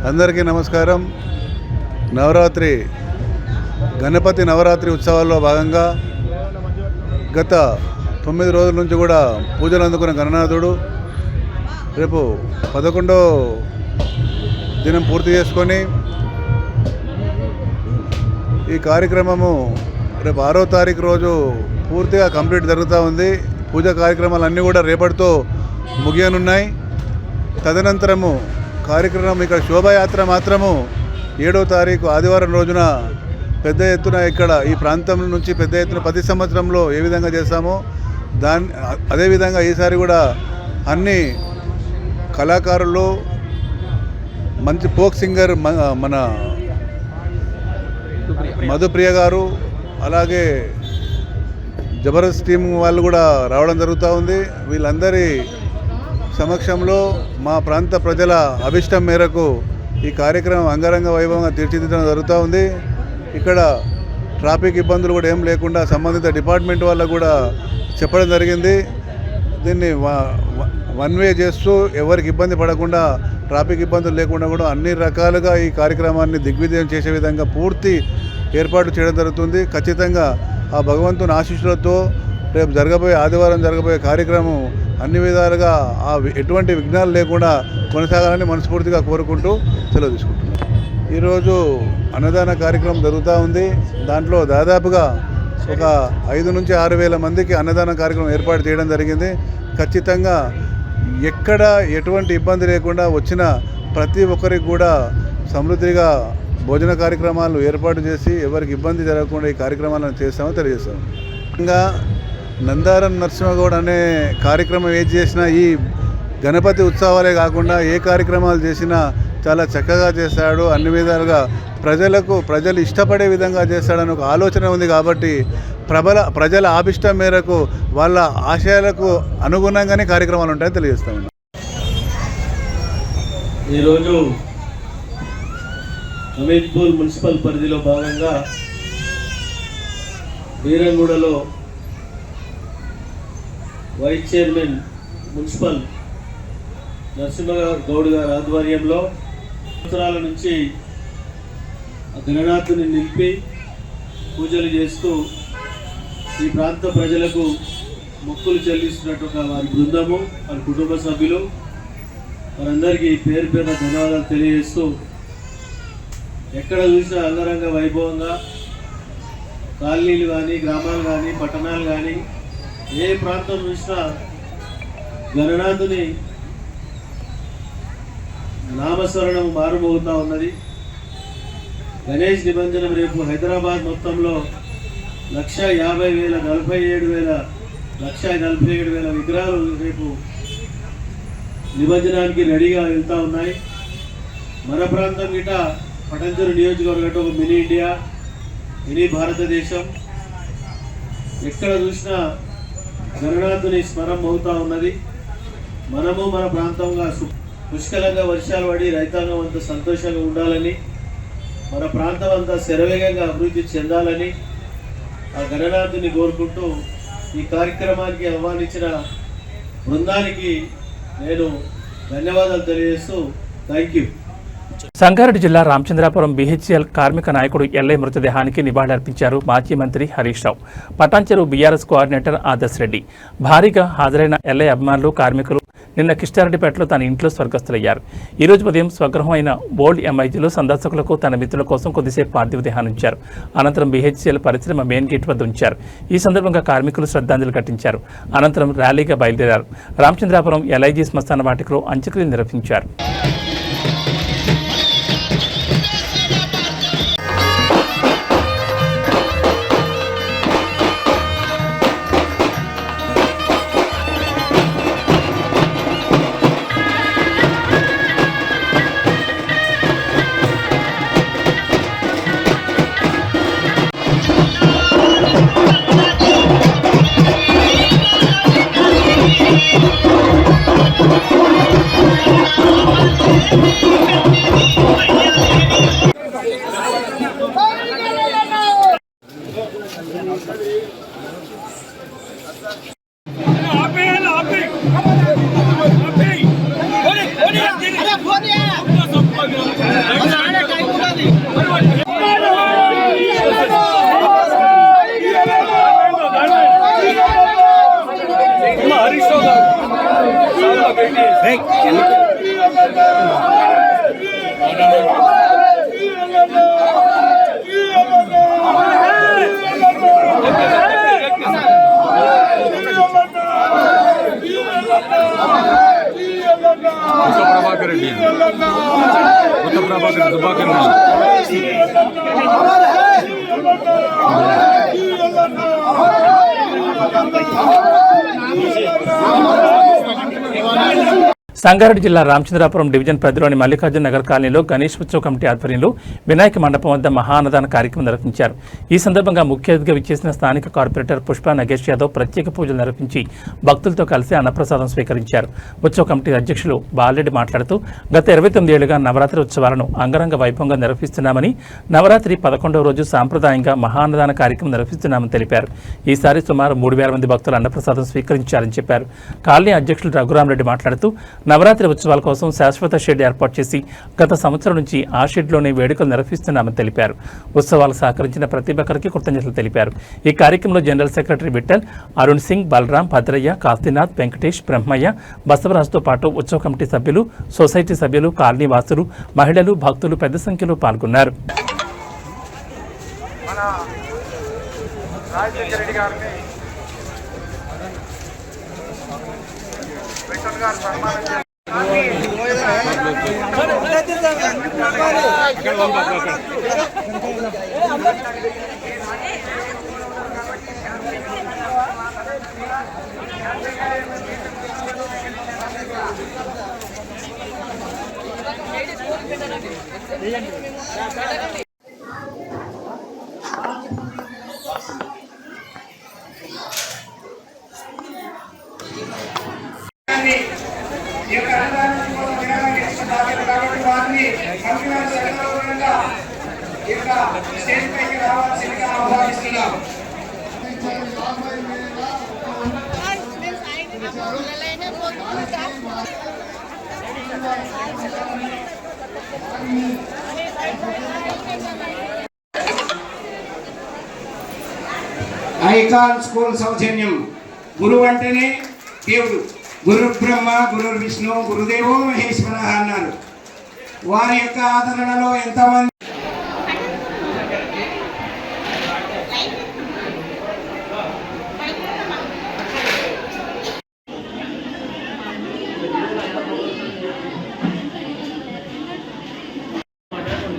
అందరికీ నమస్కారం. నవరాత్రి గణపతి నవరాత్రి ఉత్సవాల్లో భాగంగా గత 9 రోజుల నుంచి కూడా పూజలు అందుకున్న గణనాథుడు రేపు 11వ దినం పూర్తి చేసుకొని ఈ కార్యక్రమము రేపు 6వ తారీఖు రోజు పూర్తిగా కంప్లీట్ జరుగుతూ ఉంది. పూజా కార్యక్రమాలన్నీ కూడా రేపటితో ముగియనున్నాయి. తదనంతరము కార్యక్రమం ఇక్కడ శోభాయాత్ర మాత్రము 7వ తారీఖు ఆదివారం రోజున పెద్ద ఎత్తున ఇక్కడ ఈ ప్రాంతం నుంచి పెద్ద ఎత్తున ప్రతి సంవత్సరంలో ఏ విధంగా చేస్తామో అదేవిధంగా ఈసారి కూడా అన్ని కళాకారులు, మంచి ఫోక్ సింగర్ మన మధుప్రియ గారు, అలాగే జబర్దస్త్ టీం వాళ్ళు కూడా రావడం జరుగుతూ ఉంది. వీళ్ళందరి సమక్షంలో మా ప్రాంత ప్రజల అభిష్టం మేరకు ఈ కార్యక్రమం అంగరంగ వైభవంగా తీర్చిదిద్దడం జరుగుతూ ఉంది. ఇక్కడ ట్రాఫిక్ ఇబ్బందులు కూడా ఏం లేకుండా సంబంధిత డిపార్ట్మెంట్ వాళ్ళకు కూడా చెప్పడం జరిగింది. దీన్ని వన్ వే చేస్తూ ఎవరికి ఇబ్బంది పడకుండా, ట్రాఫిక్ ఇబ్బందులు లేకుండా కూడా అన్ని రకాలుగా ఈ కార్యక్రమాన్ని దిగ్విజయం చేసే విధంగా పూర్తి ఏర్పాటు చేయడం జరుగుతుంది. ఖచ్చితంగా ఆ భగవంతుని ఆశీస్సులతో రేపు ఆదివారం జరగబోయే కార్యక్రమం అన్ని విధాలుగా ఎటువంటి విఘ్నాలు లేకుండా కొనసాగాలని మనస్ఫూర్తిగా కోరుకుంటూ సెలవు తీసుకుంటున్నాం. ఈరోజు అన్నదాన కార్యక్రమం జరుగుతూ ఉంది. దాంట్లో దాదాపుగా ఒక 5 నుంచి 6 వేల మందికి అన్నదాన కార్యక్రమం ఏర్పాటు చేయడం జరిగింది. ఖచ్చితంగా ఎక్కడ ఎటువంటి ఇబ్బంది లేకుండా వచ్చిన ప్రతి ఒక్కరికి కూడా సమృద్ధిగా భోజన కార్యక్రమాలు ఏర్పాటు చేసి ఎవరికి ఇబ్బంది జరగకుండా ఈ కార్యక్రమాలను చేస్తామని తెలియజేస్తాం. ఇంకా నందారం నరసింహగౌడ్ అనే కార్యక్రమం ఏది చేసినా ఈ గణపతి ఉత్సవాలే కాకుండా ఏ కార్యక్రమాలు చేసినా చాలా చక్కగా చేస్తాడు. అన్ని విధాలుగా ప్రజలు ఇష్టపడే విధంగా చేస్తాడని ఒక ఆలోచన ఉంది. కాబట్టి ప్రజల ఆభిష్టం మేరకు వాళ్ళ ఆశయాలకు అనుగుణంగానే కార్యక్రమాలు ఉంటాయని తెలియజేస్తామన్నా. ఈరోజు అమీన్పూర్ మున్సిపల్ పరిధిలో భాగంగా బీరంగూడలో వైస్ చైర్మన్ మున్సిపల్ నరసింహగౌడ్ గారి ఆధ్వర్యంలో సంవత్సరాల నుంచి గణనాథుని నిలిపి పూజలు చేస్తూ ఈ ప్రాంత ప్రజలకు మొక్కులు చెల్లిస్తున్నట్టు వారి బృందము, వారి కుటుంబ సభ్యులు, వారందరికీ పేరు పేరున ధన్యవాదాలు తెలియజేస్తూ, ఎక్కడ చూసినా అంగరంగ వైభవంగా కాలనీలు కానీ, గ్రామాలు కానీ, పట్టణాలు కానీ, ఏ ప్రాంతం చూసినా గణనాథుని నామస్మరణం మారుమోగుతూ ఉన్నది. గణేష్ నిబంధన రేపు హైదరాబాద్ మొత్తంలో 1,50,000, 47,000, 1,47,000 విగ్రహాలు రేపు నిమజ్జనానికి రెడీగా వెళ్తూ ఉన్నాయి. మన ప్రాంతం గిట పటంచెరు నియోజకవర్గం ఒక మినీ ఇండియా, మినీ భారతదేశం. ఎక్కడ చూసినా గణనాథుని స్మరం అవుతూ ఉన్నది. మనము మన ప్రాంతంగా పుష్కలంగా వర్షాలు పడి రైతాంగం అంతా సంతోషంగా ఉండాలని, మన ప్రాంతం అంతా శరవేగంగా అభివృద్ధి చెందాలని ఆ గణనాథుని కోరుకుంటూ ఈ కార్యక్రమానికి ఆహ్వానించిన బృందానికి నేను ధన్యవాదాలు తెలియజేస్తూ థ్యాంక్ యూ. సంగారెడ్డి జిల్లా రామచంద్రాపురం బీహెచ్ఎల్ కార్మిక నాయకుడు ఎల్ఐ మృతదేహానికి నివాళులర్పించారు మాజీ మంత్రి హరీష్ రావు. Patancheru BRS coordinator Adarsh Reddy. భారీగా హాజరైన ఎల్ఐ అభిమానులు, కార్మికులు నిన్న కిష్టారెడ్డిపేటలో తన ఇంట్లో స్వర్గస్థులయ్యారు. ఈ రోజు ఉదయం స్వగృహం అయిన ఓల్డ్ ఎంఐజీలో సందర్శకులకు తన మిత్రుల కోసం కొద్దిసేపు పార్థివ దేహాన్ని ఉంచారు. అనంతరం బీహెచ్ఎల్ పరిశ్రమ మెయిన్ గేట్ వద్ద ఉంచారు. ఈ సందర్భంగా కార్మికులు శ్రద్ధాంజలి ఘటించారు. అనంతరం ర్యాలీగా బయలుదేరారు. రామచంద్రాపురం ఎల్ఐజీ శ్మశాన వాటికలో అంత్యక్రియలు నిర్వహించారు. సంగారెడ్డి జిల్లా రామచంద్రాపురం డివిజన్ పరిధిలోని మల్లికార్జున నగర్ కాలనీలో గణేష్ ఉత్సవ కమిటీ ఆధ్వర్యంలో వినాయక మండపం వద్ద మహాన్నదాన కార్యక్రమం నిర్వహించారు. ఈ సందర్భంగా ముఖ్య అతిథిగా విచ్చేసిన స్థానిక కార్పొరేటర్ పుష్ప నగేష్ యాదవ్ ప్రత్యేక పూజలు నిర్వహించి భక్తులతో కలిసి అన్నప్రసాదం స్వీకరించారు. ఉత్సవ కమిటీ అధ్యక్షులు బాలరెడ్డి మాట్లాడుతూ గత 29 ఏళ్లుగా నవరాత్రి ఉత్సవాలను అంగరంగ వైభవంగా నిర్వహిస్తున్నామని, నవరాత్రి 11వ రోజు సాంప్రదాయంగా మహాన్నదాన కార్యక్రమం నిర్వహిస్తున్నామని తెలిపారు. ఈసారి సుమారు 3,000 మంది భక్తులు అన్నప్రసాదం స్వీకరించారని చెప్పారు. కాలనీ అధ్యక్షులు రఘురామరెడ్డి మాట్లాడుతూ నవరాత్రి ఉత్సవాల కోసం శాశ్వత షెడ్ ఏర్పాటు చేసి గత సంవత్సరం నుంచి ఆ షెడ్లోనే వేడుకలు నిర్వహిస్తున్నామని తెలిపారు. ఉత్సవాలు సహకరించిన ప్రతి ఒక్కరికి కృతజ్ఞతలు తెలిపారు. ఈ కార్యక్రమంలో జనరల్ సెక్రటరీ విఠల్, అరుణ్ సింగ్, బలరాం, భద్రయ్య, కాశీనాథ్, వెంకటేష్, బ్రహ్మయ్య, బసవరాజుతో పాటు ఉత్సవ కమిటీ సభ్యులు, సొసైటీ సభ్యులు, కాలనీ వాసులు, మహిళలు, భక్తులు పెద్ద సంఖ్యలో పాల్గొన్నారు. Thank you. ఐకాన్ స్కూల్ సౌజన్యం. గురువు అంటేనే దేవుడు. గురు బ్రహ్మ, గురు విష్ణు, గురుదేవో మహేశ్వర అన్నారు. వారి యొక్క ఆదరణలో ఎంతమంది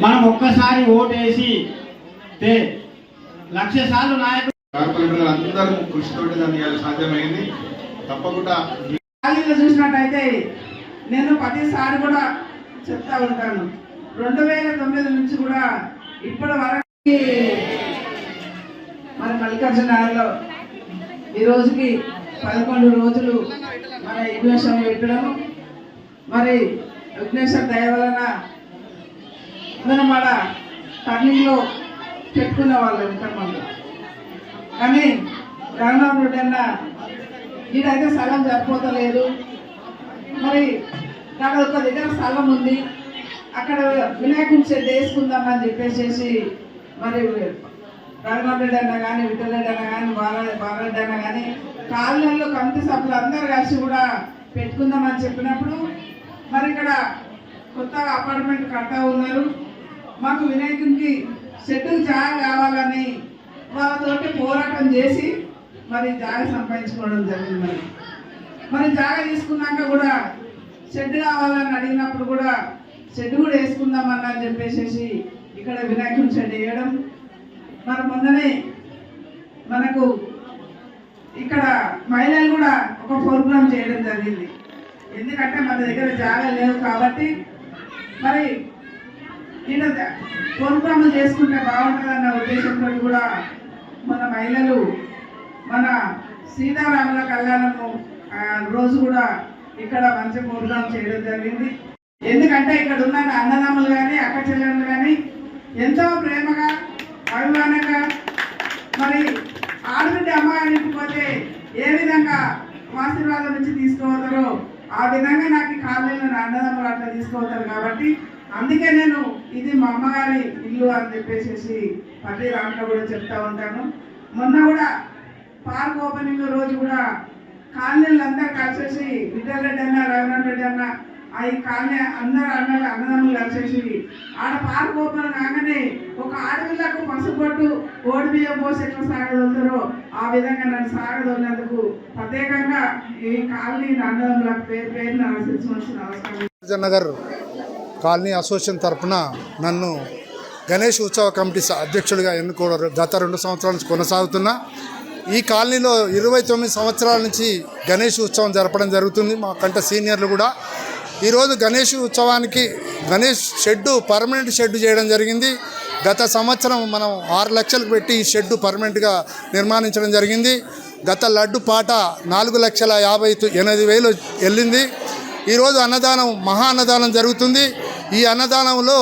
మనం ఒక్కసారి ఓటేసి 1,00,000 సార్లు నాయకులు కార్పొరేటర్లు అందరూ కృషితోటి దాన్ని సాధ్యమైంది. తప్పకుండా చూసినట్టయితే నేను ప్రతిసారి కూడా చెప్తా ఉంటాను, 2009 నుంచి కూడా ఇప్పటి వరకు మన మల్లికార్జునలో ఈ రోజుకి 11 రోజులు మన ఇన్వెస్షన్ పెట్టడం, మరి విఘ్నేశ్వర దయ వలన మనం మన టర్నింగ్లో పెట్టుకునే వాళ్ళు ఇంతకుముందు. కానీ రామనాథ్ రెడ్డి అన్న ఈడైతే స్థలం సరిపోతలేదు, మరి అక్కడ ఒక దగ్గర స్థలం ఉంది, అక్కడ వినాయకుని షెడ్ వేసుకుందామని చెప్పేసి మరి రామనాథ్ రెడ్డి అన్న కానీ, విఠలరెడ్డి అన్న కానీ, బాలరెడ్డి అన్న కానీ కాలనీలో కమిటీ సభ్యులు అందరూ కలిసి కూడా పెట్టుకుందామని చెప్పినప్పుడు మరి ఇక్కడ కొత్తగా అపార్ట్మెంట్ కడతా ఉన్నారు. మాకు వినాయకునికి షెడ్డుకు జాగా కావాలని వాళ్ళతోటి పోరాటం చేసి మరి జాగా సంపాదించుకోవడం జరిగింది. మరి జాగా తీసుకున్నాక కూడా షెడ్ కావాలని అడిగినప్పుడు కూడా షెడ్ కూడా వేసుకుందామని అని చెప్పేసి ఇక్కడ వినాయకుని షెడ్ వేయడం. మరి మొన్ననే మనకు ఇక్కడ మహిళలు కూడా ఒక ప్రోగ్రామ్ చేయడం జరిగింది. ఎందుకంటే మన దగ్గర జాగా లేవు కాబట్టి మరి ఈయన ప్రోగ్రాములు చేసుకుంటే బాగుంటుందన్న ఉద్దేశంతో కూడా మన మహిళలు మన సీతారాముల కళ్యాణము రోజు కూడా ఇక్కడ మంచి ప్రోగ్రాం చేయడం జరిగింది. ఎందుకంటే ఇక్కడ ఉన్న అన్నదమ్ములు కానీ, అక్క చెల్లెళ్ళు కానీ ఎంతో ప్రేమగా, అభిమానంగా మరి ఆడబిడ్డ అమ్మగారింటికి పోతే ఏ విధంగా ఆశీర్వాదం నుంచి తీసుకోవతారో ఆ విధంగా నాకు కాలేజీలో అన్నదమ్ములు అట్లా తీసుకోవతారు. కాబట్టి అందుకే నేను ఇది మా అమ్మగారి ఇల్లు అని చెప్పేసి ప్రతి దాంట్లో కూడా చెప్తా ఉంటాను. మొన్న కూడా పార్క్ ఓపెనింగ్ రోజు కూడా కాలనీలు అందరూ కలిసేసి విఠలరెడ్డి అన్న, రఘునాథ్ రెడ్డి అన్న ఈ కాలనీ అందరూ అన్నదమ్ములు కలిసేసి ఆడ పార్క్ ఓపెన్ కాగానే ఒక ఆడపిల్లకు పసుపొట్టు ఓడి బియ్యం పోసి ఎట్లా సాగదొలుతారో ఆ విధంగా నన్ను సాగదొలినందుకు ప్రత్యేకంగా ఈ కాలనీ అన్నదమ్ములకు పేరు నమస్కారం. నగర్ కాలనీ అసోసియేషన్ తరఫున నన్ను గణేష్ ఉత్సవ కమిటీ అధ్యక్షుడిగా ఎన్నుకోవడం గత 2 సంవత్సరాల నుంచి కొనసాగుతున్నా. ఈ కాలనీలో 29 సంవత్సరాల నుంచి గణేష్ ఉత్సవం జరపడం జరుగుతుంది. మా కంటే సీనియర్లు కూడా ఈరోజు గణేష్ ఉత్సవానికి గణేష్ షెడ్డు పర్మనెంట్ షెడ్డు చేయడం జరిగింది. గత సంవత్సరం మనం 6 లక్షలకు పెట్టి ఈ షెడ్డు పర్మనెంట్గా నిర్మాణించడం జరిగింది. గత లడ్డు పాట 4,58,000 వెళ్ళింది. ఈరోజు అన్నదానం, మహా అన్నదానం జరుగుతుంది. ఈ అన్నదానంలో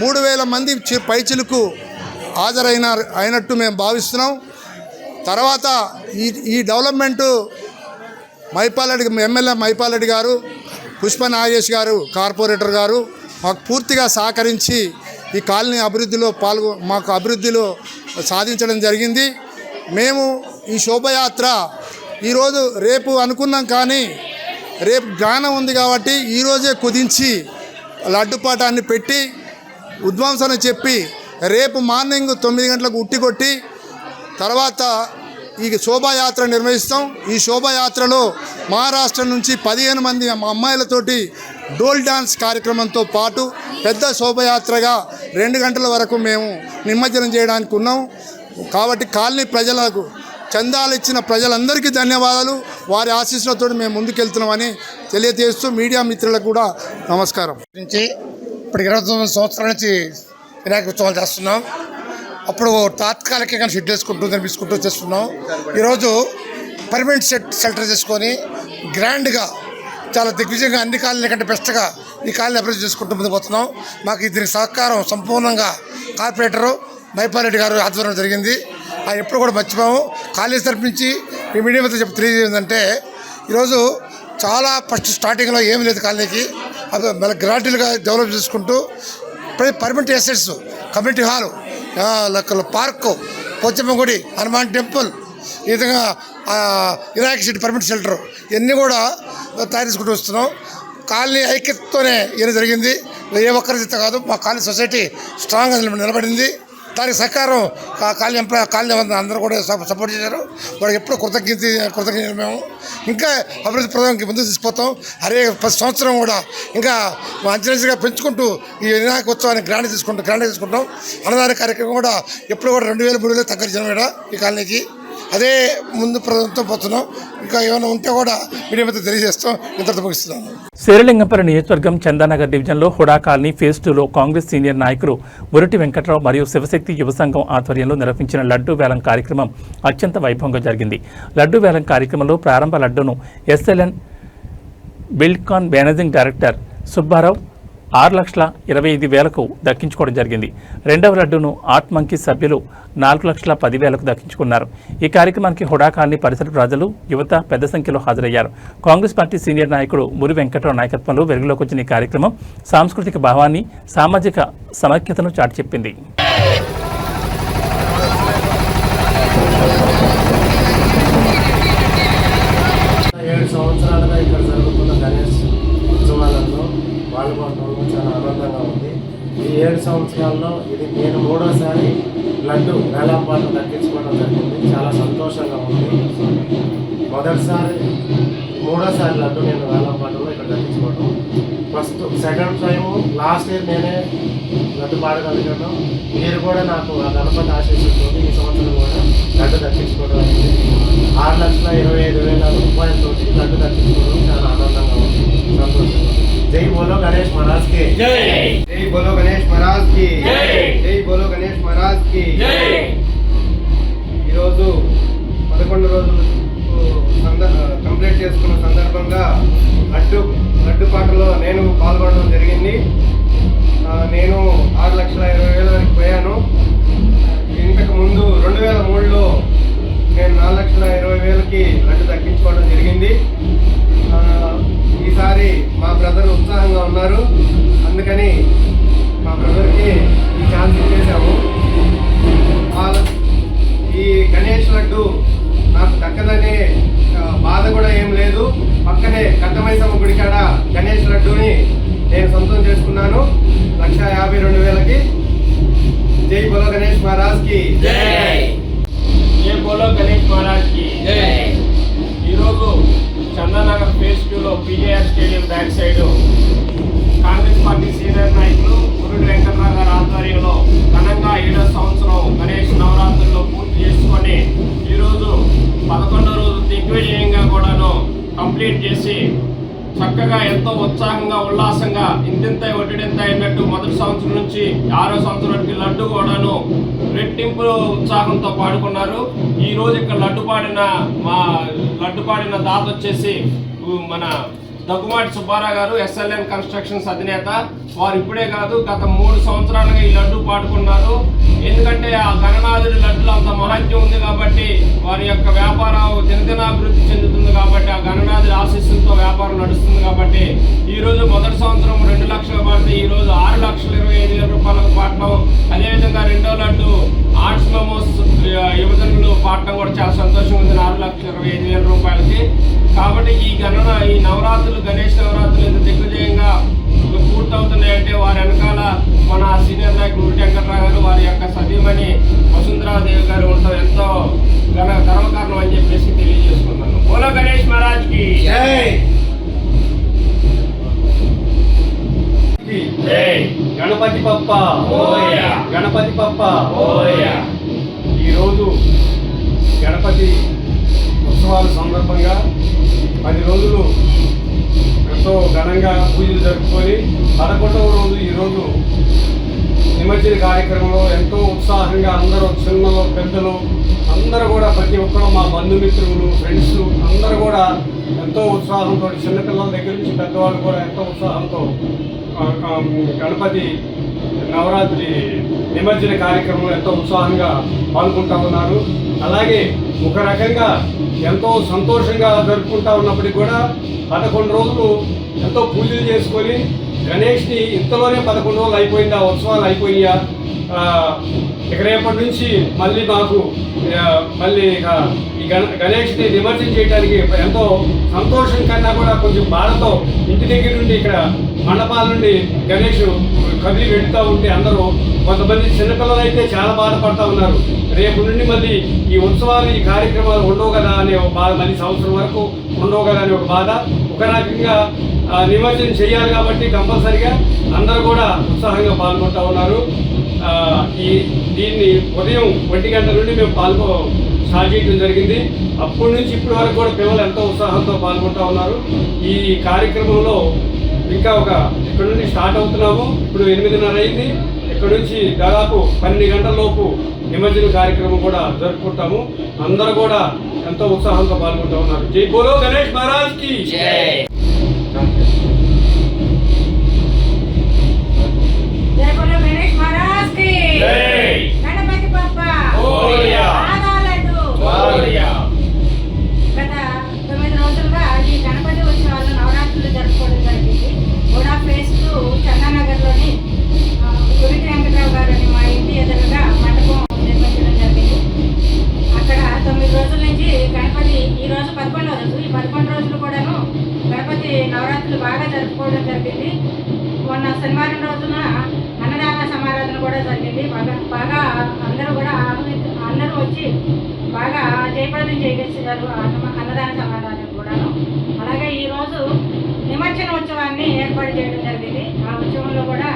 3,000 మంది పైచిలకు అయినట్టు మేము భావిస్తున్నాం. తర్వాత ఈ డెవలప్మెంటు ఎమ్మెల్యే మైపాలరెడ్డి గారు, పుష్ప నాగేష్ గారు కార్పొరేటర్ గారు మాకు పూర్తిగా సహకరించి ఈ కాలనీ అభివృద్ధిలో మాకు అభివృద్ధిలో సాధించడం జరిగింది. మేము ఈ శోభయాత్ర ఈరోజు రేపు అనుకున్నాం, కానీ రేపు గానం ఉంది కాబట్టి ఈరోజే కుదించి లడ్డుపాటాన్ని పెట్టి ఉద్వాంసన చెప్పి రేపు మార్నింగ్ 9 గంటలకు ఉట్టికొట్టి తర్వాత ఈ శోభాయాత్ర నిర్వహిస్తాం. ఈ శోభాయాత్రలో మహారాష్ట్ర నుంచి 15 మంది అమ్మాయిలతోటి డోల్ డాన్స్ కార్యక్రమంతో పాటు పెద్ద శోభయాత్రగా 2 గంటల వరకు మేము నిమజ్జనం చేయడానికి ఉన్నాం. కాబట్టి కాలనీ ప్రజలకు చందాలు ఇచ్చిన ప్రజలందరికీ ధన్యవాదాలు. వారి ఆశీస్సులతో మేము ముందుకెళ్తున్నామని తెలియజేస్తూ మీడియా మిత్రులకు కూడా నమస్కారం. నుంచి ఇప్పుడు 29 సంవత్సరాల నుంచి వినాయక ఉత్సవాలు చేస్తున్నాం. అప్పుడు తాత్కాలికంగా షెడ్ వేసుకుంటూ కనిపించుకుంటూ చేస్తున్నాం. ఈరోజు పర్మనెంట్ షెల్టర్ చేసుకొని గ్రాండ్గా చాలా దిగ్విజయంగా అన్ని కాలనీ కంటే బెస్ట్గా ఈ కాలనీ అభివృద్ధి చేసుకుంటూ ముందుకు పోతున్నాం. మాకు దీనికి సహకారం సంపూర్ణంగా కార్పొరేటరు మైపాలరెడ్డి గారు ఆధ్వర్యం జరిగింది. ఆయన ఎప్పుడు కూడా మర్చిపోయాము. కాలేజీ తరపు నుంచి ఈ మీడియాతో తెలియజేయందంటే ఈరోజు చాలా ఫస్ట్ స్టార్టింగ్లో ఏమి లేదు కాలనీకి, అది మళ్ళీ గ్రాడ్యువల్గా డెవలప్ చేసుకుంటూ permanent assets, community hall, park, Pochamma గుడి, హనుమాన్ టెంపుల్, ఈ విధంగా ఇరాక్ సిటీ పర్మనెంట్ షెల్టర్ ఇవన్నీ కూడా తయారు చేసుకుంటూ వస్తున్నాం. కాలనీ ఐక్యతతోనే ఇది జరిగింది. ఏ ఒక్కరి చేత కాదు. మా కాలనీ సొసైటీ స్ట్రాంగ్గా నిలబడింది. దానికి సహకారం కాలనీ అందరూ కూడా సపోర్ట్ చేశారు. వాళ్ళకి ఎప్పుడు కృతజ్ఞతలు మేము ఇంకా అభివృద్ధి ప్రధానికి ముందుకు తీసుకుపోతాం. అదే ప్రతి సంవత్సరం కూడా ఇంకా అంచెలంచెలుగా పెంచుకుంటూ ఈ వినాయక ఉత్సవాన్ని గ్రాండ్ తీసుకుంటాం. అన్నదాన కార్యక్రమం కూడా ఎప్పుడు కూడా 2000-3000 తగ్గర జనం ఈ కాలనీకి. అదే ముందు ప్రభుత్వంతో పోతున్నాం. ఇంకా ఏమైనా ఉంటే కూడా మీడియా మీద తెలియజేస్తాం. ఇంతటితో ముగిస్తున్నాను. శేరిలింగంపల్లి నియోజకవర్గం చందానగర్ డివిజన్లో హుడా కాలనీ ఫేజ్ 2లో కాంగ్రెస్ సీనియర్ నాయకులు మురటి వెంకట్రావు మరియు శివశక్తి యువ సంఘం ఆధ్వర్యంలో నిర్వహించిన లడ్డూ వేలం కార్యక్రమం అత్యంత వైభవంగా జరిగింది. లడ్డూ వేలం కార్యక్రమంలో ప్రారంభ లడ్డూను SLN Buildcon managing director Subbarao 6,25,000కు దక్కించుకోవడం జరిగింది. రెండవ లడ్డూను ఆర్ట్ మంకీ సభ్యులు 4,10,000కు దక్కించుకున్నారు. ఈ కార్యక్రమానికి హుడా కాలనీ పరిసర ప్రజలు, యువత పెద్ద సంఖ్యలో హాజరయ్యారు. కాంగ్రెస్ పార్టీ సీనియర్ నాయకుడు మురి వెంకట్రావు నాయకత్వంలో వెలుగులోకి వచ్చిన ఈ కార్యక్రమం సాంస్కృతిక భావాన్ని, సామాజిక సమైక్యతను చాటి చెప్పింది. సంవత్సరాలుగా ఇక్కడ జరుగుతున్న గణేష్ ఉత్సవాలలో పాల్గొనడంలో చాలా ఆనందంగా ఉంది. ఈ 7 సంవత్సరాల్లో ఇది నేను 3వసారి లడ్డు వేలంపాట దక్కించుకోవడం జరిగింది. చాలా సంతోషంగా ఉంది. మూడోసారి లడ్డు నేను వేలంపాటలో ఇక్కడ దక్కించుకోవడం. First second time last year నేనే లడ్డు పాడగలిగాను. మీరు కూడా నాకు ఆ గణపతి ఆశీస్సుతో ఈ సంవత్సరం కూడా లడ్డు దక్కించుకోవడం అయింది. 6,25,000 లడ్డు దక్కించుకోవడం చాలా ఆనందంగా ఉంది, సంతోషంగా. జై బోలో గణేష్ మహారాజ్ కి జై. జై బోలో గణేష్ మహారాజ్ కి జై. జై బోలో గణేష్ మహారాజ్ కి జై. ఈరోజు 11 రోజులు కంప్లీట్ చేసుకున్న సందర్భంగా లడ్డు పాటలో నేను పాల్గొనడం జరిగింది. నేను 6,20,000 వరకు పోయాను. ఇంతకు ముందు 2003లో నేను 4,20,000కి లడ్డు దక్కించుకోవడం జరిగింది. ఈసారి మా బ్రదర్ ఉత్సాహంగా ఉన్నారు, అందుకని మా బ్రదర్కి ఈ ఛాన్స్ ఇచ్చేసాము. ఈ గణేష్ లడ్డు నాకు దక్కదనే బాధ కూడా ఏం లేదు. పక్కనే కట్టమైసమ్మ గుడి కాడ గణేష్ లడ్డూని నేను సొంతం చేసుకున్నాను 1,52,000కి. జై బోలో గణేష్ మహారాజ్ కి జై. జై బోలో గణేష్ మహారాజ్ కి జై. ఈరోజు చందానగర్ ఫేజ్ 2లో PJR stadium back side Congress party senior నాయకులు మురటి వెంకట్రావు గారి ఆధ్వర్యంలో ఘనంగా 7వ సంవత్సరం గణేష్ నవరాత్రుల్లో పూర్తి చేసుకొని ఈరోజు 11వ రోజు దిగ్విజయంగా కూడాను కంప్లీట్ చేసి చక్కగా ఎంతో ఉత్సాహంగా ఉల్లాసంగా ఇంతింత ఒడ్డింత అయినట్టు మొదటి సంవత్సరం నుంచి 6వ సంవత్సరానికి లడ్డు కూడాను రెట్టింపు ఉత్సాహంతో పాడుకున్నారు. ఈ రోజు ఇక్కడ లడ్డు పాడిన దాత వచ్చేసి మన దగ్గుమాటి సుబ్బారావు గారు, ఎస్ఎల్ఎన్ కన్స్ట్రక్షన్స్ అధినేత. వారు ఇప్పుడే కాదు గత 3 సంవత్సరాలుగా ఈ లడ్డు పాడుకున్నారు. ఎందుకంటే ఆ గణనాథుడి లడ్డులో అంత మహత్యం ఉంది కాబట్టి వారి యొక్క వ్యాపారం దినదినాభివృద్ధి చెందుతుంది కాబట్టి ఆ గణనాథుడి ఆశీస్సులతో వ్యాపారం నడుస్తుంది కాబట్టి ఈరోజు మొదటి సంవత్సరం 2 లక్షలు పడితే ఈరోజు 6,25,000 రూపాయలకు పాడటం, అదేవిధంగా రెండో లడ్డు ఆర్ట్స్ మెమోస్ యువజనులు పాడటం కూడా చాలా సంతోషంగా ఉంది 4,25,000 రూపాయలకి. కాబట్టి ఈ నవరాత్రులు గణేష్ నవరాత్రులు ఎంత దిగ్విజయంగా పూర్తవుతున్నాయంటే వారి వెనకాల మన సీనియర్ నాయకులు మురటి వెంకట్రావు గారు, వారి యొక్క సతీమణి వసుంధరాదేవి గారు ఉండటం ఎంతో గర్వకారణం అని చెప్పేసి తెలియజేసుకున్నాను. బోలో గణేష్ మహారాజ్ కి జై. గణపతి పప్ప గణపతి పప్ప. ఈరోజు గణపతి ఉత్సవాల సందర్భంగా 10 రోజులు ఎంతో ఘనంగా పూజలు జరుపుకొని 11వ రోజు ఈరోజు నిమజ్జన కార్యక్రమంలో ఎంతో ఉత్సాహంగా అందరూ చిన్నలు పెద్దలు అందరూ కూడా ప్రతి ఒక్కరు మా బంధుమిత్రులు ఫ్రెండ్స్ అందరూ కూడా ఎంతో ఉత్సాహంతో చిన్నపిల్లల దగ్గర నుంచి పెద్దవాళ్ళు కూడా ఎంతో ఉత్సాహంతో గణపతి నవరాత్రి నిమజ్జన కార్యక్రమంలో ఎంతో ఉత్సాహంగా పాల్గొంటూ ఉన్నారు. అలాగే ఒక రకంగా ఎంతో సంతోషంగా జరుపుకుంటా ఉన్నప్పటికీ కూడా 11 రోజులు ఎంతో పూజలు చేసుకొని గణేష్ని ఇంతలోనే 11 రోజులు అయిపోయిందా, ఉత్సవాలు అయిపోయినాయా, ఇక రేపటి నుంచి మళ్ళీ మాకు మళ్ళీ ఇక ఈ గణేష్ని నిమజ్జనం చేయడానికి ఎంతో సంతోషం కన్నా కూడా కొంచెం బాధతో ఇంటి దగ్గర నుండి ఇక్కడ మండపాల నుండి గణేష్ కదిలి వెళ్తూ ఉంటే అందరూ కొంతమంది చిన్నపిల్లలు అయితే చాలా బాధపడతా ఉన్నారు. రేపు నుండి మళ్ళీ ఈ ఉత్సవాలు ఈ కార్యక్రమాలు ఉండవు కదా అనే ఒక బాధ, మళ్ళీ సంవత్సరం వరకు ఉండవు కదా అనే ఒక బాధ. ఒక రకంగా నిమజ్జనం చేయాలి కాబట్టి కంపల్సరిగా అందరూ కూడా ఉత్సాహంగా పాల్గొంటూ ఉన్నారు. దీన్ని ఉదయం 1 గంట నుండి మేము స్టార్ట్ చేయడం జరిగింది. అప్పటి నుంచి ఇప్పటి వరకు కూడా పిల్లలు ఎంతో ఉత్సాహంతో పాల్గొంటూ ఉన్నారు. ఈ కార్యక్రమంలో ఇంకా ఇక్కడ నుండి స్టార్ట్ అవుతున్నాము. ఇప్పుడు 8:30 అయింది. ఇక్కడ నుంచి దాదాపు 12 గంటల లోపు నిమజ్జన కార్యక్రమం కూడా జరుపుకుంటాము. అందరూ కూడా ఎంతో ఉత్సాహంతో పాల్గొంటూ ఉన్నారు. జై బోలో గణేష్ మహారాజ్ కి జై. జై బోలో గణేష్ మహారాజ్ కి జై. గణపతి బప్పా మోరియా. గత 9 రోజులుగా ఈ గణపతి ఉత్సవాలు నవరాత్రులు జరుపుకోవడం జరిగింది. కూడా ఫేజ్ 2 చందానగర్లోని గురికి వెంకటరావు గారు అని మా ఇంటి ఎదురుగా మండపం నిర్మించడం జరిగింది. అక్కడ 9 రోజుల నుంచి గణపతి, ఈ రోజు 11వ రోజు. ఈ 11 రోజులు కూడాను గణపతి నవరాత్రులు బాగా జరుపుకోవడం జరిగింది. మొన్న శనివారం రోజున అన్నదాన సమారాధన కూడా జరిగింది. బాగా అందరూ వచ్చి బాగా జయప్రదం చేయగలిగారు అన్నదాన సమారాధన కూడాను. అలాగే ఈరోజు నిమజ్జన ఉత్సవాన్ని ఏర్పాటు చేయడం జరిగింది. ఆ ఉత్సవంలో కూడా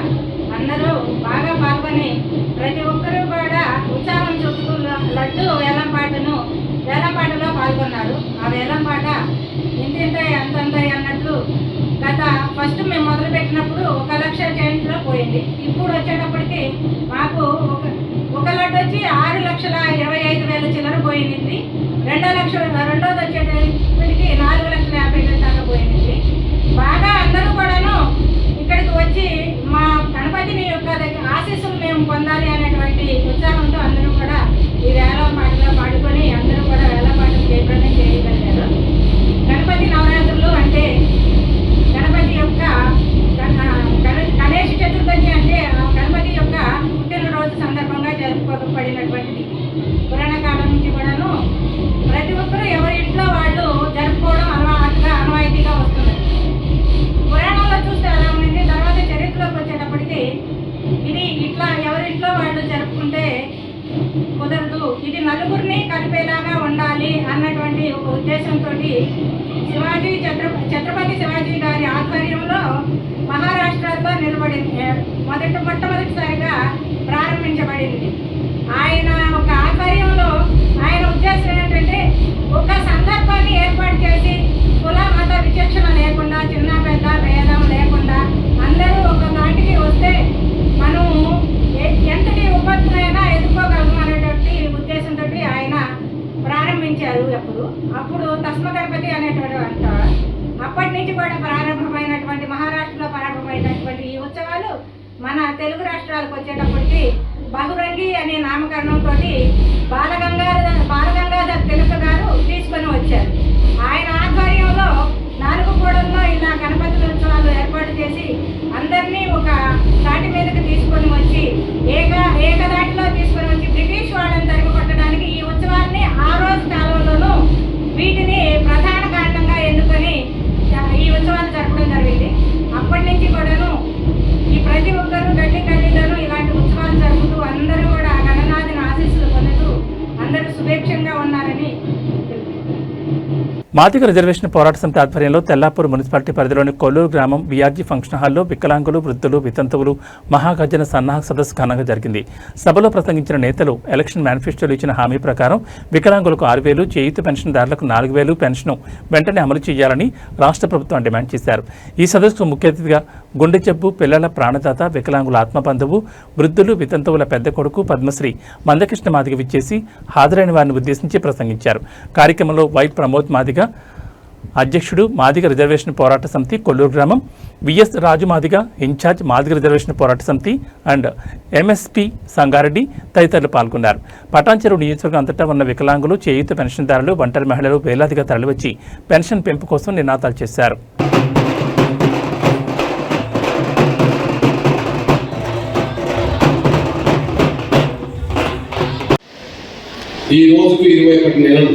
అందరూ బాగా పాల్గొని ప్రతి ఒక్కరూ కూడా ఉత్సాహం చూపుతూ లడ్డు వేలంపాటలో పాల్గొన్నారు. ఆ వేలంపాట ఇంతింటే అంతంతాయి అన్నట్లు ఫస్ట్ మేము మొదలుపెట్టినప్పుడు 1 లక్ష చేంజ్లో పోయింది. ఇప్పుడు వచ్చేటప్పటికి మాకు ఒక లడ్డు వచ్చి 6,25,000 చిల్లర పోయింది. రెండోది వచ్చేటప్పటికి 4,50,000 దాకా పోయింది. బాగా అందరూ కూడాను ఇక్కడికి వచ్చి మా గణపతిని యొక్క ఆశీస్సులు మేము పొందాలి అనేటువంటి ఉత్సాహంతో అందరూ కూడా ఈ వేలంపాటలో పాడుకొని అందరూ కూడా వేలంపాటలు జయప్రదం చేయగలిగారు. గణపతి నవరాత్రులు అంటే గణపతి యొక్క గణేష్ చతుర్థి అంటే గణపతి యొక్క పుట్టినరోజు సందర్భంగా జరుపుకోబడినటువంటిది. పురాణ కాలం నుంచి కూడాను ప్రతి ఒక్కరూ ఎవరి ఇంట్లో వాళ్ళు జరుపుకోవడం ఆనవాయితీగా వస్తున్నది. పురాణంలో చూస్తే అలా ఉంది. తర్వాత చరిత్రలోకి వచ్చేటప్పటికి ఇది ఇట్లా ఎవరింట్లో వాళ్ళు జరుపుకుంటే కుదరదు, ఇది నలుగురిని కలిపేలాగా ఉండాలి అన్నటువంటి ఒక ఉద్దేశంతో ఛత్రపతి శివాజీ గారి ఆధ్వర్యంలో మహారాష్ట్రలో మొట్టమొదటిసారిగా ప్రారంభించబడింది. ఆయన ఒక ఆధ్వర్యంలో ఆయన ఉద్దేశం ఏంటంటే ఒక సందర్భాన్ని ఏర్పాటు చేసి కుల మత విచక్షణ లేకుండా, చిన్న పెద్ద భేదం లేకుండా అందరూ ఒక దాటికి వస్తే మనం ఎంతటి విపత్తునైనా ఎదుర్కోగలము అనేటువంటి ఉద్దేశంతో ఆయన ప్రారంభించారు. అప్పుడు తస్మ గణపతి అనేటువంటి అంటారు. అప్పటి నుంచి కూడా ప్రారంభమైనటువంటి మహారాష్ట్రలో ప్రారంభమైనటువంటి ఈ ఉత్సవాలు మన తెలుగు రాష్ట్రాలకు వచ్చేటప్పటికి బహురంగి అనే నామకరణంతో బాలగంగాధర్ తిలక్ గారు తీసుకొని వచ్చారు. ఆయన ఆధ్వర్యంలో 4 కూడల్లో ఇలా గణపతి ఉత్సవాలు ఏర్పాటు చేసి అందరినీ ఒక తాటి మీదకి తీసుకొని వచ్చి ఏకదాటిలో తీసుకొని వచ్చి బ్రిటిష్ వాళ్ళని తరిమి కొట్టడానికి ఈ ఉత్సవాన్ని ఆ రోజు కాలంలోనూ వీటిని ప్రధాన కారణంగా ఎన్నుకొని ఈ ఉత్సవాలు జరపడం జరిగింది. అప్పటి నుంచి కూడాను ఈ ప్రతి ఒక్కరూ గల్లీలోనూ ఇలాంటి ఉత్సవాలు జరుపుతూ అందరూ కూడా గణనాథుని ఆశీస్సులు పొందుతూ అందరూ సుభిక్షంగా ఉన్నారని. మాదిగ రిజర్వేషన్ పోరాట సమితి ఆధ్వర్యంలో తెల్లాపూర్ మున్సిపాలిటీ పరిధిలోని కొల్లూరు గ్రామం విఆర్జీ ఫంక్షన్ హాల్లో వికలాంగులు, వృద్ధులు, వితంతువులు మహాగర్జన సన్నాహక సదస్సు ఘనంగా జరిగింది. సభలో ప్రసంగించిన నేతలు ఎలక్షన్ మేనిఫెస్టోలో ఇచ్చిన హామీ ప్రకారం వికలాంగులకు 6,000, చేయూత పెన్షన్దారులకు 4,000 పెన్షన్ వెంటనే అమలు చేయాలని రాష్ట్ర ప్రభుత్వం డిమాండ్ చేశారు. ఈ సదస్సుకు ముఖ్య అతిథిగా గుండె జబ్బు పిల్లల ప్రాణదాత, వికలాంగుల ఆత్మబంధువు, వృద్ధులు, వితంతువుల పెద్ద కొడుకు పద్మశ్రీ మందకృష్ణ మాదిగ విచ్చేసి హాజరైన వారిని ఉద్దేశించి ప్రసంగించారు. కార్యక్రమంలో వై ప్రమోద్ మాదిగ అధ్యక్షుడు, మాదిగ రిజర్వేషన్ పోరాట సమితి కొల్లూరు గ్రామం, విఎస్ రాజు మాదిగ ఇన్ఛార్జ్ మాదిగ రిజర్వేషన్ పోరాట సమితి అండ్ ఎంఎస్పి సంగారెడ్డి తదితరులు పాల్గొన్నారు. పటాన్చెరు నియోజకవర్గం అంతటా ఉన్న వికలాంగులు, చేయూత పెన్షన్దారులు, ఒంటరి మహిళలు వేలాదిగా తరలివచ్చి పెన్షన్ పెంపు కోసం నినాదాలు చేశారు. ఈ రోజుకు 21 నెలలు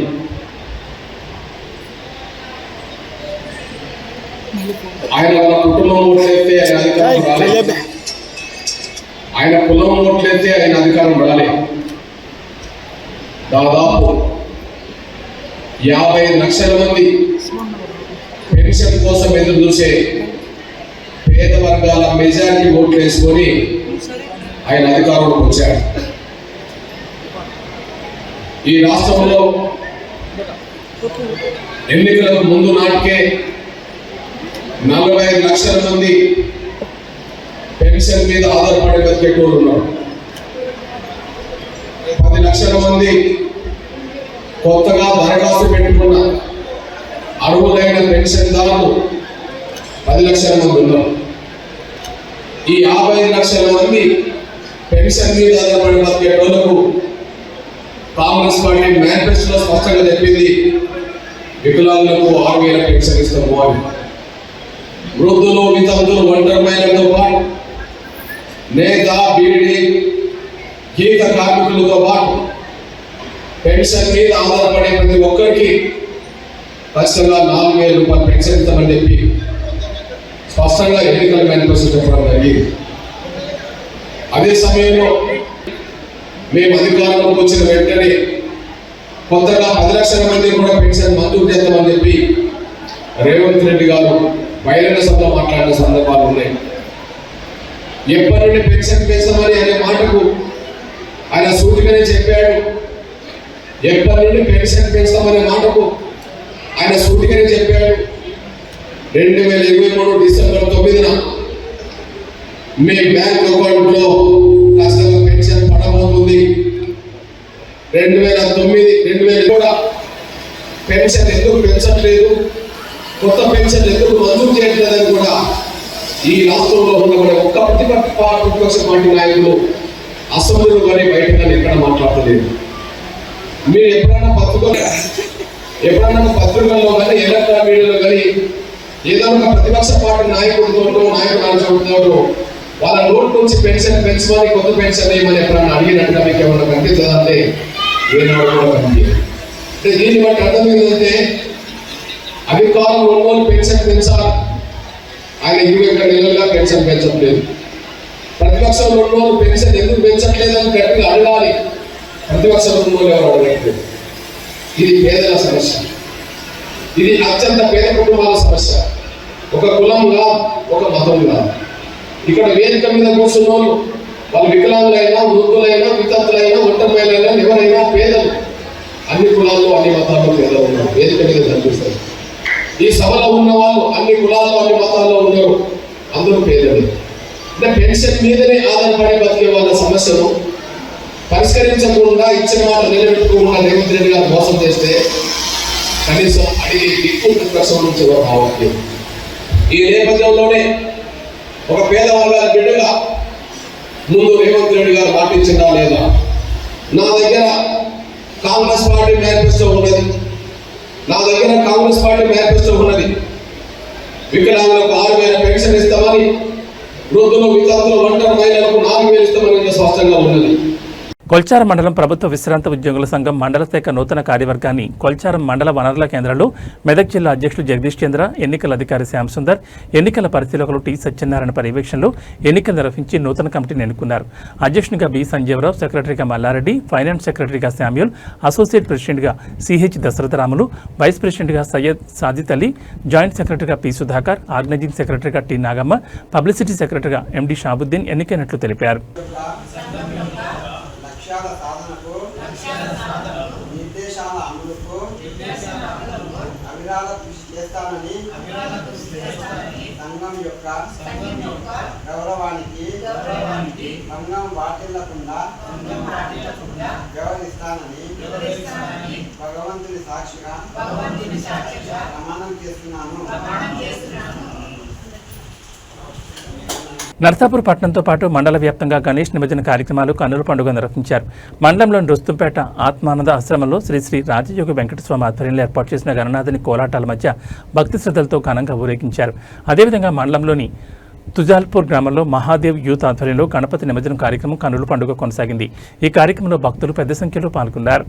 ఆయన వాళ్ళ కుటుంబం ఓట్లయితే ఆయన అధికారం రాలేదు, ఆయన కులం ఓట్లయితే ఆయన అధికారం రాలేదు. దాదాపు 50 లక్షల మంది పెన్షన్ కోసం ఎదురు చూసే పేద వర్గాల మెజారిటీ ఓట్లు వేసుకొని ఆయన అధికారంలోకి వచ్చాడు. ఈ రాష్ట్రంలో ఎన్నికలకు ముందు నాటికే 45 లక్షల మంది పెన్షన్ మీద ఆధారపడి బతికేటోళ్ళు ఉన్నారు. 10 లక్షల మంది కొత్తగా దరఖాస్తు పెట్టుకున్న అర్హులైన పెన్షన్దారులు 10 లక్షల మంది ఉన్నారు. ఈ 50 లక్షల మంది పెన్షన్ మీద ఆధారపడి బతికేటోళ్లకు కాంగ్రెస్ పార్టీ మేనిఫెస్టోలో స్పష్టంగా చెప్పింది, వికలాంగులకు 6,000 పెన్షన్ ఇస్తాము అని. వృద్ధులు, వితంతులు, ఒంటరి మహిళలతో పాటు నేత, బీడీ, గీత కార్మికులతో పాటు పెన్షన్ మీద ఆధారపడే ప్రతి ఒక్కరికి ఖచ్చితంగా 4,000 రూపాయలు పెన్షన్ ఇస్తామని చెప్పి స్పష్టంగా ఎన్నికల మేనిఫెస్టో చెప్పడం జరిగింది. అదే సమయంలో మేము అధికారంలోకి వచ్చిన వెంటనే కొత్తగా 10 లక్షల మంది కూడా పెన్షన్ మంజూరు చేద్దామని చెప్పి రేవంత్ రెడ్డి గారు బహిరంగ సభలో మాట్లాడిన సందర్భాలు ఉన్నాయి. ఎప్పటి నుండి పెన్షన్ పెంచామని అనే మాటకు ఆయన సూటిగానే చెప్పాడు. ఎప్పటి నుండి పెన్షన్ పెంచామనే మాటకు ఆయన సూటిగానే చెప్పాడు. 2023 డిసెంబర్ 9న మీ బ్యాంక్ అకౌంట్లో ఖచ్చితంగా పెన్షన్ పడబోతుంది. 2009 కూడా పెన్షన్ ఎందుకు పెంచట్లేదు, కొత్త పెన్షన్ ఎందుకు మంజూరు చేయట్లేదని కూడా ఈ రాష్ట్రంలో ఉన్న ఒక్క ప్రతిపక్ష పార్టీ నాయకులు అసెంబ్లీలో కానీ బయట కానీ ఎక్కడ మాట్లాడలేదు. మీరు ఎప్పుడైనా పత్రికల్లో కానీ ఎలక్ట్రానిక్ మీడియాలో కానీ ఏదైనా ఒక ప్రతిపక్ష పార్టీ నాయకుడితో వాళ్ళ నోట్ నుంచి పెన్షన్ పెంచమని, కొత్త పెన్షన్ ఏమని ఎప్పుడన్నా అడిగినట్టుగా మీకు ఏమన్నా కనిపించదంటే ఏనాడు కూడా కనిపించదు. అంటే దీన్ని బట్టి అర్థం ఏంటంటే అధికారులు ఉన్నోళ్ళు పెన్షన్ పెంచాలి, ఆయన 21 నెలలుగా పెన్షన్ పెంచట్లేదు. ప్రతిపక్షంలో ఉన్నోళ్ళు పెన్షన్ ఎందుకు పెంచట్లేదని గట్టిగా అడగాలి, ప్రతిపక్షంలో ఉన్నోళ్ళు ఎవరు అడగట్లేదు. ఇది పేదల సమస్య, ఇది అత్యంత పేద కుటుంబాల సమస్య. ఒక కులం కాదు, ఒక మతం కాదు. ఇక్కడ వేదిక మీద కూర్చున్న వాళ్ళు వాళ్ళు వికలాంగులైనా, వృద్ధులైనా, వితంతులైనా, ఒంటరిలైనా, ఎవరైనా పేదలు, అన్ని కులాల్లో అన్ని మతాల్లో పేదలు ఉన్నారు. వేదిక మీద కనిపిస్తారు. ఈ సభలో ఉన్న వాళ్ళు అన్ని కులాల్లో అన్ని మతాల్లో ఉన్నారు, అందరూ పేదలు. అంటే పెన్షన్ మీదనే ఆధారపడి బతికే వాళ్ళ సమస్యను పరిష్కరించకుండా, ఇచ్చిన మాట నిలబెట్టుకోకుండా రేవంత్ రెడ్డి గారు మోసం చేస్తే కనీసం అడిగే దిక్కు ప్రతిపక్షం నుంచి రావట్లేదు. ఈ నేపథ్యంలోనే ఒక పేద వర్గాల బిడ్డగా ముందు రేవంత్ రెడ్డి గారు మాటించిందా లేదా? నా దగ్గర కాంగ్రెస్ పార్టీ మేనిఫెస్టో ఉన్నది, వికలాంగులకు 6,000 పెన్షన్ ఇస్తామని, వృద్ధులు, వితంతులు, ఒంటరి మహిళలకు 4,000 ఇస్తామని స్పష్టంగా ఉన్నది. కొల్చారం మండలం ప్రభుత్వ విశ్రాంత ఉద్యోగుల సంఘం మండల శాఖ నూతన కార్యవర్గాన్ని కొల్చారం మండల వనరుల కేంద్రంలో మెదక్ జిల్లా అధ్యక్షులు జగదీష్ చంద్ర, ఎన్నికల అధికారి శ్యామ్ సుందర్, ఎన్నికల పరిశీలకులు టి సత్యనారాయణ పర్యవేక్షణలో ఎన్నికలు నిర్వహించి నూతన కమిటీని ఎన్నుకున్నారు. అధ్యక్షునిగా బి సంజీవరావు, సెక్రటరీగా మల్లారెడ్డి, ఫైనాన్స్ సెక్రటరీగా శామ్యూల్, అసోసియేట్ ప్రెసిడెంట్గా సిహెచ్ దశరథరాములు, వైస్ ప్రెసిడెంట్గా సయ్యద్ సాజిద్ అలీ, జాయింట్ సెక్రటరీగా పి సుధాకర్, ఆర్గనైజింగ్ సెక్రటరీగా టి నాగమ్మ, పబ్లిసిటీ సెక్రటరీగా ఎండి షాబుద్దీన్ ఎన్నికైనట్లు తెలిపారు. లక్ష్యాల సాధనకు నిర్దేశాల అమలుకు అవిరాళ కృషి చేస్తానని సంఘం యొక్క గౌరవానికి భంగం వాటిల్లకుండా వ్యవహరిస్తానని భగవంతుని సాక్షిగా ప్రమాణం చేస్తున్నాను. నర్సాపూర్ పట్టణంతో పాటు మండల వ్యాప్తంగా గణేష్ నిమజ్జన కార్యక్రమాలు కన్నుల పండుగ నిర్వహించారు. మండలంలోని రుస్తుంపేట ఆత్మానంద ఆశ్రమంలో శ్రీ శ్రీ రాజయోగి వెంకటస్వామి ఆధ్వర్యంలో ఏర్పాటు చేసిన గణనాథుని కోలాటాల మధ్య భక్తి శ్రద్ధలతో ఘనంగా ఊరేగించారు. అదేవిధంగా మండలంలోని తుజాల్పూర్ గ్రామంలో మహాదేవ్ యూత్ ఆధ్వర్యంలో గణపతి నిమజ్జనం కార్యక్రమం కన్నుల పండుగ కొనసాగింది. ఈ కార్యక్రమంలో భక్తులు పెద్ద సంఖ్యలో పాల్గొన్నారు.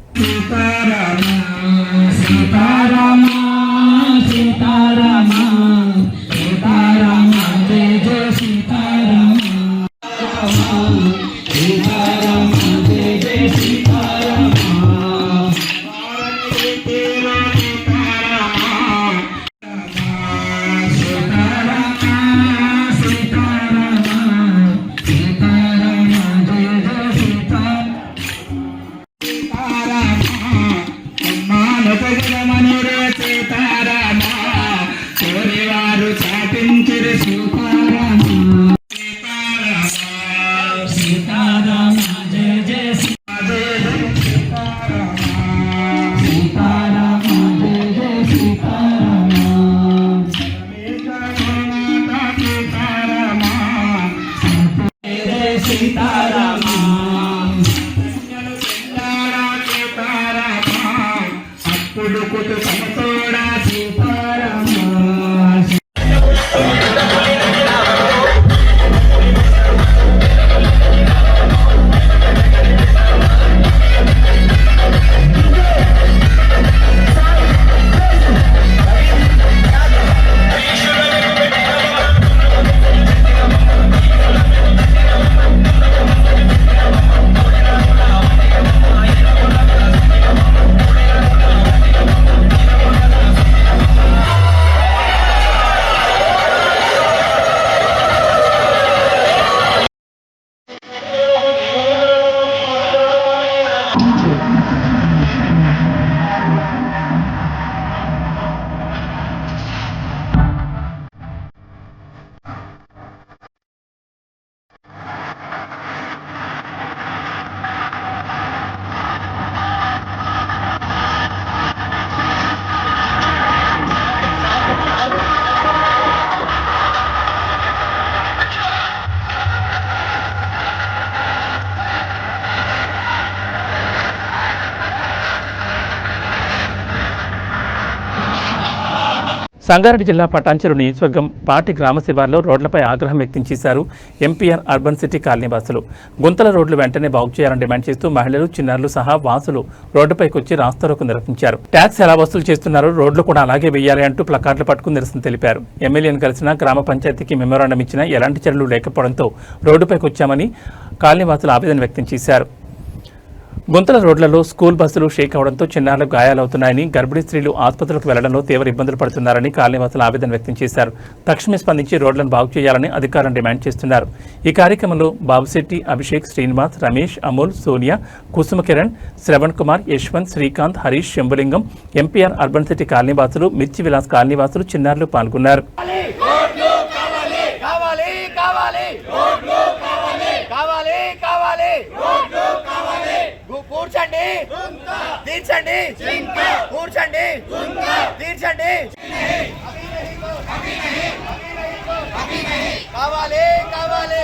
సంగారెడ్డి జిల్లా పటాన్చెరు నియోజకవర్గం పాటి గ్రామ శివార్లో రోడ్లపై ఆగ్రహం వ్యక్తం చేశారు ఎంపీఆర్ అర్బన్ సిటీ కాలనీ వాసులు. గుంతల రోడ్లు వెంటనే బాగు చేయాలని డిమాండ్ చేస్తూ మహిళలు, చిన్నారులు సహా వాసులు రోడ్డుపైకి వచ్చి రాస్తారోకో నిర్వహించారు. ట్యాక్స్ ఎలా వసూలు చేస్తున్నారో రోడ్లు కూడా అలాగే వేయాలి అంటూ ప్లకార్డులు పట్టుకుని నిరసన తెలిపారు. ఎమ్మెల్యేను కలిసిన గ్రామ పంచాయతీకి మెమోరాండం ఇచ్చినా ఎలాంటి చర్యలు లేకపోవడంతో రోడ్డుపైకి వచ్చామని కాలనీ వాసులు ఆవేదన వ్యక్తం చేశారు. గుంతల రోడ్లలో స్కూల్ బస్సులు షేక్ అవడంతో చిన్నారులకు గాయాలవుతున్నాయని, గర్భిణీ స్త్రీలు ఆసుపత్రులకు వెళ్లడంలో తీవ్ర ఇబ్బందులు పడుతున్నారని కాలనీవాసులు ఆవేదన వ్యక్తం చేశారు. తక్షణమే స్పందించి రోడ్లను బాగు చేయాలని అధికారులను డిమాండ్ చేస్తున్నారు. ఈ కార్యక్రమంలో Babushetty, Abhishek, Srinivas, Ramesh, Amol, Sonia, Kusuma Kiran, Shravan Kumar, Yashwanth, Srikanth, Harish, Shambhulingam, MPR urban city కాలనీవాసులు, మిర్చి విలాస్ కాలనీవాసులు, చిన్నారులు పాల్గొన్నారు. కూర్చండి, తీర్చండి, కూర్చండి, తీర్చండి. కావాలి, కావాలి,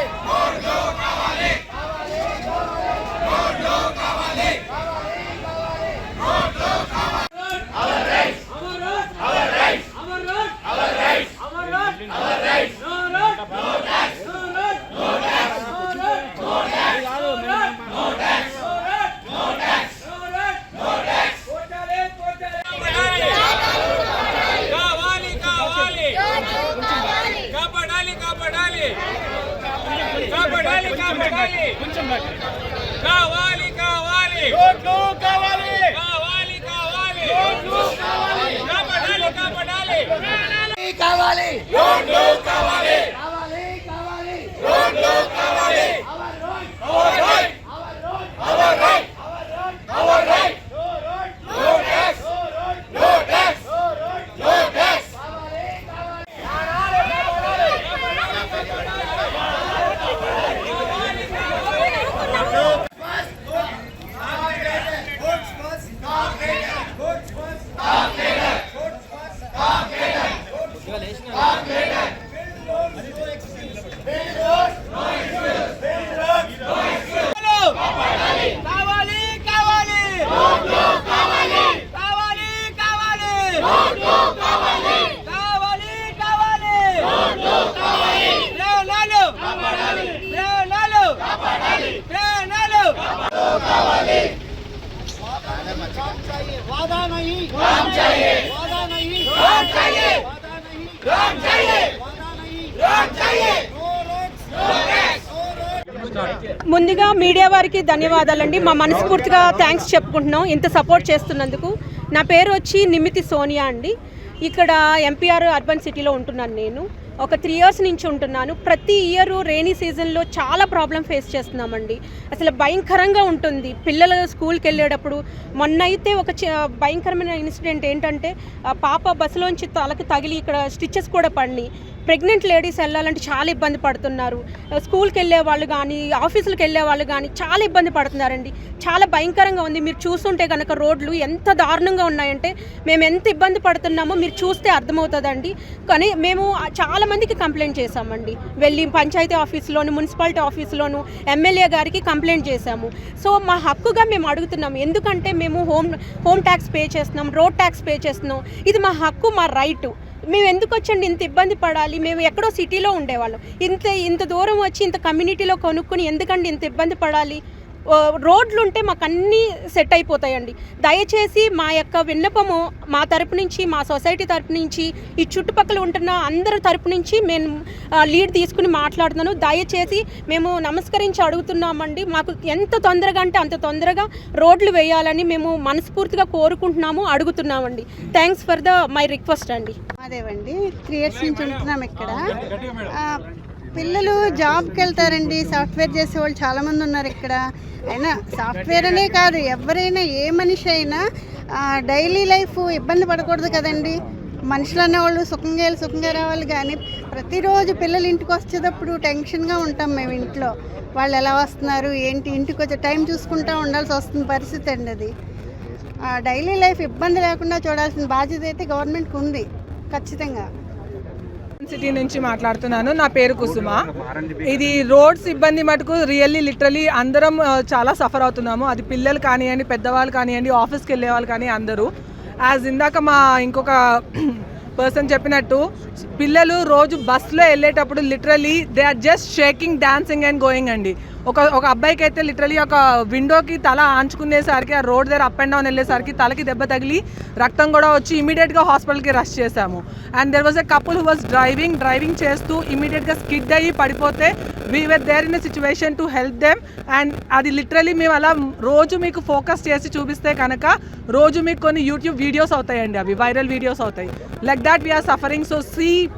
ముందుగా మీడియా వారికి ధన్యవాదాలండి. మా మనస్ఫూర్తిగా థ్యాంక్స్ చెప్పుకుంటున్నాం ఇంత సపోర్ట్ చేస్తున్నందుకు. నా పేరు వచ్చి నిమితి సోనియా అండి. ఇక్కడ ఎంపీఆర్ అర్బన్ సిటీలో ఉంటున్నాను. నేను ఒక 3 years నుంచి ఉంటున్నాను. ప్రతి ఇయర్ రెయినీ సీజన్లో చాలా ప్రాబ్లం ఫేస్ చేస్తున్నామండి. అసలు భయంకరంగా ఉంటుంది. పిల్లలు స్కూల్కి వెళ్ళేటప్పుడు మొన్న అయితే ఒక భయంకరమైన ఇన్సిడెంట్ ఏంటంటే పాప బస్సులోంచి తలకి తగిలి ఇక్కడ స్టిచెస్ కూడా పడినాయి. ప్రెగ్నెంట్ లేడీస్ వెళ్ళాలంటే చాలా ఇబ్బంది పడుతున్నారు. స్కూల్కి వెళ్ళే వాళ్ళు కానీ, ఆఫీసులకు వెళ్ళే వాళ్ళు కానీ చాలా ఇబ్బంది పడుతున్నారండి. చాలా భయంకరంగా ఉంది. మీరు చూస్తుంటే కనుక రోడ్లు ఎంత దారుణంగా ఉన్నాయంటే మేము ఎంత ఇబ్బంది పడుతున్నామో మీరు చూస్తే అర్థమవుతుందండి. కానీ మేము చాలా మందికి కంప్లైంట్ చేశామండి. వెళ్ళి పంచాయతీ ఆఫీసులోను, మున్సిపాలిటీ ఆఫీసులోను, ఎమ్మెల్యే గారికి కంప్లైంట్ చేశాము. సో మా హక్కుగా మేము అడుగుతున్నాము. ఎందుకంటే మేము హోమ్ ట్యాక్స్ పే చేస్తున్నాం, రోడ్ ట్యాక్స్ పే చేస్తున్నాం. ఇది మా హక్కు, మా రైటు. మేము ఎందుకు వచ్చండి ఇంత ఇబ్బంది పడాలి? మేము ఎక్కడో సిటీలో ఉండేవాళ్ళం. ఇంత దూరం వచ్చి ఇంత కమ్యూనిటీలో కొనుక్కొని ఎందుకండి ఇంత ఇబ్బంది పడాలి? రోడ్లు ఉంటే మాకు అన్నీ సెట్ అయిపోతాయండి. దయచేసి మా యొక్క విన్నపము మా తరపు నుంచి, మా సొసైటీ తరపు నుంచి, ఈ చుట్టుపక్కల ఉంటున్న అందరి తరపు నుంచి మేము లీడ్ తీసుకుని మాట్లాడుతున్నాను. దయచేసి మేము నమస్కరించి అడుగుతున్నామండి. మాకు ఎంత తొందరగా అంటే అంత తొందరగా రోడ్లు వేయాలని మేము మనస్ఫూర్తిగా కోరుకుంటున్నాము, అడుగుతున్నామండి. థ్యాంక్స్ ఫర్ మై రిక్వెస్ట్ అండి. అదేవండి 3 years నుంచి ఉంటున్నాం ఇక్కడ. పిల్లలు జాబ్కి వెళ్తారండి. సాఫ్ట్వేర్ చేసేవాళ్ళు చాలామంది ఉన్నారు ఇక్కడ. అయినా సాఫ్ట్వేర్ అనే కాదు, ఎవరైనా ఏ మనిషి అయినా డైలీ లైఫ్ ఇబ్బంది పడకూడదు కదండి. మనుషులు అనేవాళ్ళు సుఖంగా రావాలి. కానీ ప్రతిరోజు పిల్లలు ఇంటికి వచ్చేటప్పుడు టెన్షన్గా ఉంటాం మేము ఇంట్లో. వాళ్ళు ఎలా వస్తున్నారు ఏంటి, ఇంటికి వచ్చే టైం చూసుకుంటూ ఉండాల్సి వస్తుంది పరిస్థితి అండి. అది డైలీ లైఫ్ ఇబ్బంది లేకుండా చూడాల్సిన బాధ్యత అయితే గవర్నమెంట్కి ఉంది ఖచ్చితంగా. సిటీ నుంచి మాట్లాడుతున్నాను. నా పేరు కుసుమ. ఇది రోడ్స్ ఇబ్బంది మటుకు లిటరలీ అందరం చాలా సఫర్ అవుతున్నాము. అది పిల్లలు కానివ్వండి, పెద్దవాళ్ళు కానివ్వండి, ఆఫీస్కి వెళ్ళే వాళ్ళు కానీ అందరూ. యాజ్ ఇందాక మా ఇంకొక పర్సన్ చెప్పినట్టు పిల్లలు రోజు బస్సులో వెళ్ళేటప్పుడు literally they are just shaking, dancing and going అండి. ఒక అబ్బాయికి అయితే లిటరలీ ఒక విండోకి తల ఆంచుకునేసరికి ఆ రోడ్ దగ్గర అప్ అండ్ డౌన్ వెళ్ళేసరికి తలకి దెబ్బ తగిలి రక్తం కూడా వచ్చి ఇమీడియట్గా హాస్పిటల్కి రష్ చేశాము. And there was a couple who was driving చేస్తూ ఇమీడియట్గా స్కిడ్ అయ్యి పడిపోతే we were there in a situation to help them. And అది లిటరలీ మేము అలా రోజు మీకు ఫోకస్ చేసి చూపిస్తే కనుక రోజు మీకు కొన్ని యూట్యూబ్ వీడియోస్ అవుతాయండి, అవి వైరల్ వీడియోస్ అవుతాయి. Like that we're suffering. So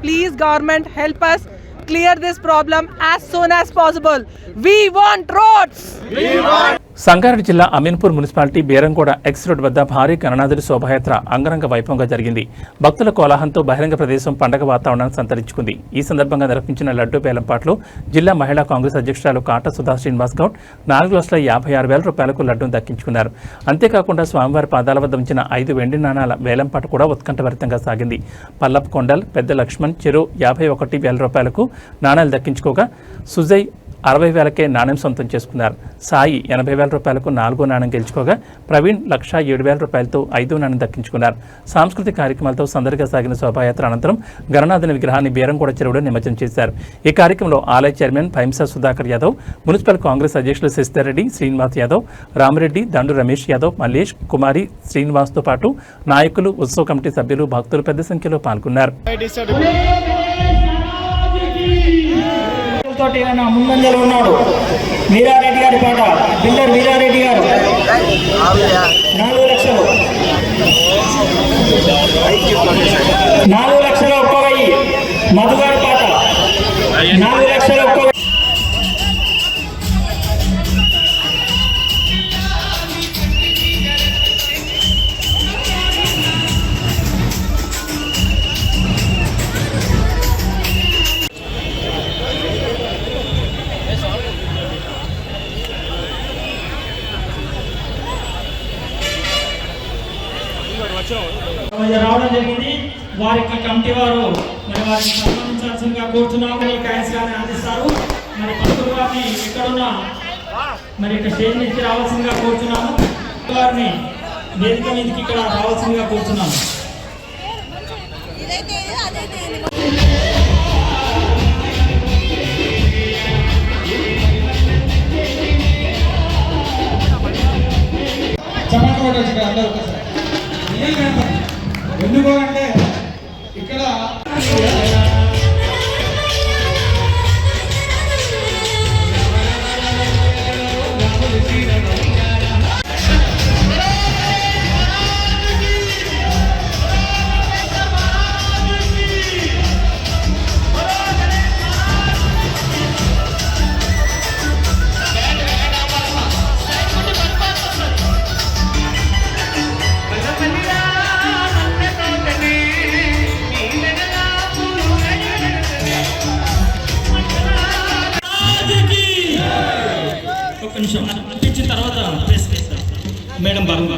please government help us clear this problem as soon as possible. We want roads. Sangareddy జిల్లా Ameenpur municipality Beeramguda X road వద్ద భారీ గణనాథుడి శోభాయాత్ర అంగరంగ వైభవంగా జరిగింది. భక్తుల కోలాహలంతో బహిరంగ ప్రదేశం పండగ వాతావరణాన్ని సంతరించుకుంది. ఈ సందర్భంగా నిర్వహించిన లడ్డూ వేలంపాట్లో జిల్లా మహిళా కాంగ్రెస్ అధ్యక్షురాలు కాట సుధా శ్రీనివాస్ గౌడ్ 4,56,000 రూపాయలకు లడ్డూను దక్కించుకున్నారు. అంతేకాకుండా స్వామివారి పాదాల వద్ద ఉంచిన 5 వెండి నాణాల వేలంపాట కూడా ఉత్కంఠభరితంగా సాగింది. పల్లప్ కొండల్, పెద్ద లక్ష్మణ్ చెరో 51,000 రూపాయలకు నాణాలు దక్కించుకోగా సుజయ్ 60,000కే నాణ్యం సొంతం చేసుకున్నారు. సాయి 80,000 రూపాయలకు 4వ నాణ్యం గెలుచుకోగా ప్రవీణ్ 1,07,000 రూపాయలతో 5వ నాణ్యం దక్కించుకున్నారు. సాంస్కృతిక కార్యక్రమాలతో సందడిగా సాగిన శోభాయాత్ర అనంతరం గణనాథుని విగ్రహాన్ని బేరంగూడ చెరువులో నిమజ్జనం చేశారు. ఈ కార్యక్రమంలో ఆలయ చైర్మన్ భైంసా సుధాకర్ యాదవ్, మున్సిపల్ కాంగ్రెస్ అధ్యక్షులు శశిధర్ రెడ్డి, శ్రీనివాస్ యాదవ్, రామిరెడ్డి, దండు రమేష్ యాదవ్, మల్లేష్, కుమారి, శ్రీనివాస్తో పాటు నాయకులు, ఉత్సవ కమిటీ సభ్యులు, భక్తులు పెద్ద సంఖ్యలో పాల్గొన్నారు. తోటి ముందంజలో ఉన్నాడు వీరారెడ్డి గారి పాట. బిల్డర్ వీరారెడ్డి గారు 4 లక్షలు, 4 లక్షల 1,000. మధు గారి పాట 4 లక్షల 1,000. రావడం జరిగింది. వారికి కమిటీ వారు మరి వారిని సన్మానించాల్సిందిగా కోరుతున్నాము. క్యాష్ గారిని అందిస్తారు. మరి పంతులు గారిని ఎక్కడున్నా మరి ఇక్కడ స్టేజ్ నుంచి రావాల్సిందిగా కోరుతున్నాము. వారిని వేదిక మీదకి ఇక్కడ రావాల్సిందిగా కోరుతున్నాము. ఎందుకు అంటే ఇక్కడ నిమిషం అనిపించిన తర్వాత ప్రెస్ మేడం బాగా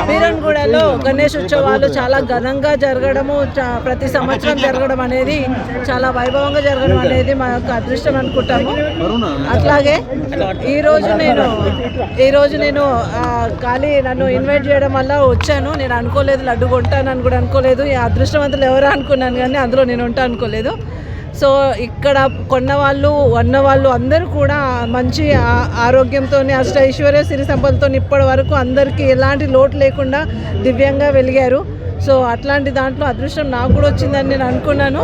బీరంగూడలో గణేష్ ఉత్సవాలు చాలా ఘనంగా జరగడము, ప్రతి సంవత్సరం జరగడం అనేది చాలా వైభవంగా జరగడం అనేది మా యొక్క అదృష్టం అనుకుంటాము. అట్లాగే ఈరోజు నేను ఖాళీ నన్ను ఇన్వైట్ చేయడం వల్ల వచ్చాను. నేను అనుకోలేదు లడ్డు కొంటానని కూడా అనుకోలేదు. ఈ అదృష్టవంతులు ఎవరో అనుకున్నాను కానీ అందులో నేను ఉంటా అనుకోలేదు. సో ఇక్కడ కొన్నవాళ్ళు ఉన్నవాళ్ళు అందరూ కూడా మంచి ఆరోగ్యంతో అష్టైశ్వర్య సిరి సంపదలతో ఇప్పటి వరకు అందరికీ ఎలాంటి లోటు లేకుండా దివ్యంగా వెలిగారు. సో అట్లాంటి దాంట్లో అదృష్టం నాకు కూడా వచ్చిందని నేను అనుకున్నాను.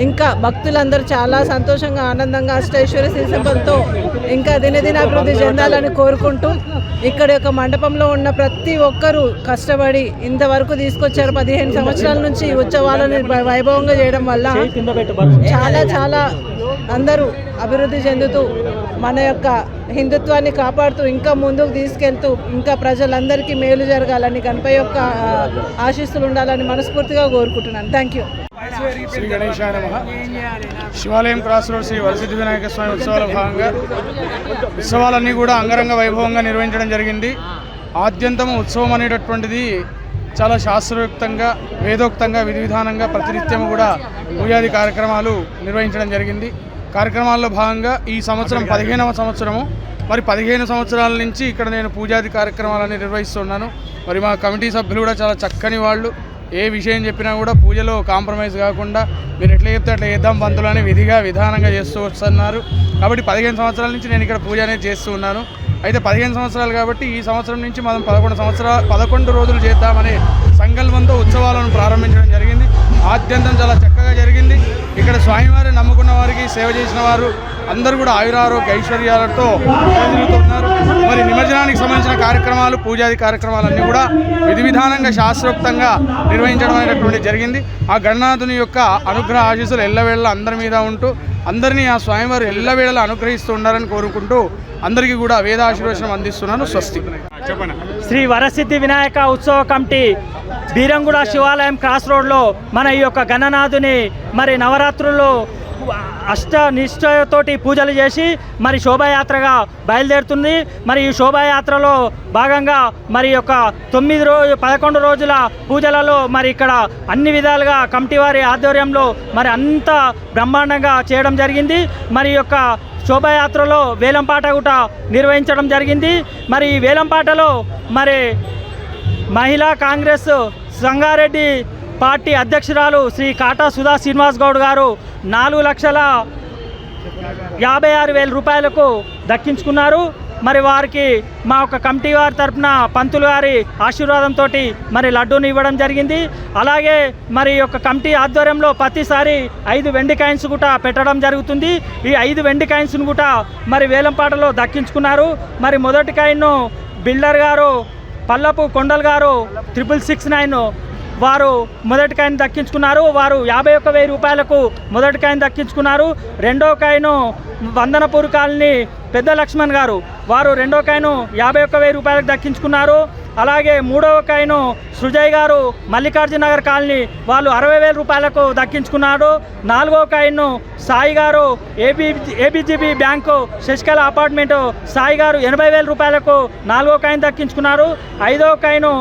ఇంకా భక్తులందరూ చాలా సంతోషంగా ఆనందంగా అష్టైశ్వర్య సిరి సంపదలతో ఇంకా దినదినాభివృద్ధి చెందాలని కోరుకుంటూ ఇక్కడ యొక్క మండపంలో ఉన్న ప్రతి ఒక్కరూ కష్టపడి ఇంతవరకు తీసుకొచ్చారు. 15 సంవత్సరాల నుంచి ఉత్సవాలను వైభవంగా చేయడం వల్ల చాలా అందరూ అభివృద్ధి చెందుతూ మన యొక్క హిందుత్వాన్ని కాపాడుతూ ఇంకా ముందుకు తీసుకెళ్తూ ఇంకా ప్రజలందరికీ మేలు జరగాలని గణపతి యొక్క ఆశీస్సులు ఉండాలని మనస్ఫూర్తిగా కోరుకుంటున్నాను. Thank you. శ్రీ గణేశాయ నమః. శివాలయం క్రాస్ రోడ్ శ్రీ వరసిద్ధి వినాయక స్వామి ఉత్సవాల భాగంగా ఉత్సవాలన్నీ కూడా అంగరంగ వైభవంగా నిర్వహించడం జరిగింది. ఆద్యంతము ఉత్సవం అనేటటువంటిది చాలా శాస్త్రయుక్తంగా వేదోక్తంగా విధి విధానంగా ప్రతినిత్యం కూడా పూజాది కార్యక్రమాలు నిర్వహించడం జరిగింది. కార్యక్రమాల్లో భాగంగా ఈ సంవత్సరం 15వ సంవత్సరము. మరి 15 సంవత్సరాల నుంచి ఇక్కడ నేను పూజాది కార్యక్రమాలన్నీ నిర్వహిస్తున్నాను. మరి మా కమిటీ సభ్యులు కూడా చాలా చక్కని వాళ్ళు. ఏ విషయం చెప్పినా కూడా పూజలో కాంప్రమైజ్ కాకుండా మీరు ఎట్లా చెప్తే అట్లా చేద్దాం పంతులు అని విధిగా విధానంగా చేస్తూ వస్తున్నారు. కాబట్టి 15 సంవత్సరాల నుంచి నేను ఇక్కడ పూజ అనేది చేస్తూ ఉన్నాను. అయితే 15 సంవత్సరాలు కాబట్టి ఈ సంవత్సరం నుంచి మనం 11 రోజులు చేద్దామనే సంకల్పంతో ఉత్సవాలను ప్రారంభించడం జరిగింది. ఆద్యంతం చాలా చక్కగా జరిగింది. ఇక్కడ స్వామివారిని నమ్ముకున్న వారికి సేవ చేసిన వారు అందరూ కూడా ఆయురారోగ్య ఐశ్వర్యాలతో తిరుగుతున్నారు. మరి నిమజ్జనానికి సంబంధించిన కార్యక్రమాలు పూజాది కార్యక్రమాలన్నీ కూడా విధి విధానంగా శాస్త్రోక్తంగా నిర్వహించడం అనేటటువంటి జరిగింది. ఆ గణనాథుని యొక్క అనుగ్రహ ఆశీస్సులు ఎల్లవేళ అందరి మీద ఉంటూ అందరినీ ఆ స్వామివారు ఎల్లవేళలా అనుగ్రహిస్తూ ఉండాలని కోరుకుంటూ అందరికీ కూడా వేదాశీర్వచనం అందిస్తున్నాను. స్వస్తి. చెప్పండి. శ్రీ వరసిద్ధి వినాయక ఉత్సవ కమిటీ బీరంగూడ శివాలయం క్రాస్ రోడ్లో మన ఈ యొక్క గణనాథుని మరి నవరాత్రుల్లో అష్ట నిష్ఠతోటి పూజలు చేసి మరి శోభాయాత్రగా బయలుదేరుతుంది. మరి ఈ శోభాయాత్రలో భాగంగా మరి యొక్క 11 రోజుల పూజలలో మరి ఇక్కడ అన్ని విధాలుగా కమిటీ వారి ఆధ్వర్యంలో మరి అంత బ్రహ్మాండంగా చేయడం జరిగింది. మరి యొక్క శోభాయాత్రలో వేలంపాట కూడా నిర్వహించడం జరిగింది. మరి ఈ వేలంపాటలో మరి మహిళా కాంగ్రెస్ సంగారెడ్డి పార్టీ అధ్యక్షురాలు శ్రీ కాటా సుధా శ్రీనివాస్ గౌడ్ గారు 4,56,000 రూపాయలకు దక్కించుకున్నారు. మరి వారికి మా యొక్క కమిటీ వారి తరఫున పంతులు గారి ఆశీర్వాదంతో మరి లడ్డూని ఇవ్వడం జరిగింది. అలాగే మరి యొక్క కమిటీ ఆధ్వర్యంలో ప్రతిసారి 5 వెండి కాయిన్స్ కూడా పెట్టడం జరుగుతుంది. ఈ 5 వెండి కాయిన్స్ను కూడా మరి వేలంపాటలో దక్కించుకున్నారు. మరి మొదటి కాయిన్ను బిల్డర్ గారు పల్లపు కొండల్ గారు 6669 వారు మొదటి కాయిన్ దక్కించుకున్నారు. వారు 51,000 రూపాయలకు మొదటి కాయిన్ దక్కించుకున్నారు. రెండో కాయిను వందనపూర్ కాలనీ పెద్ద లక్ష్మణ్ గారు వారు రెండో కాయిను 51,000 రూపాయలకు దక్కించుకున్నారు. అలాగే మూడవ కాయిను సృజయ్ గారు మల్లికార్జున నగర్ కాలనీ వాళ్ళు 60,000 రూపాయలకు దక్కించుకున్నారు. నాలుగో కాయిన్ను సాయి గారు ఏబిజిబి బ్యాంకు శశికళ అపార్ట్మెంటు సాయి గారు 80,000 రూపాయలకు నాలుగో కాయిన్ దక్కించుకున్నారు. ఐదో కాయిను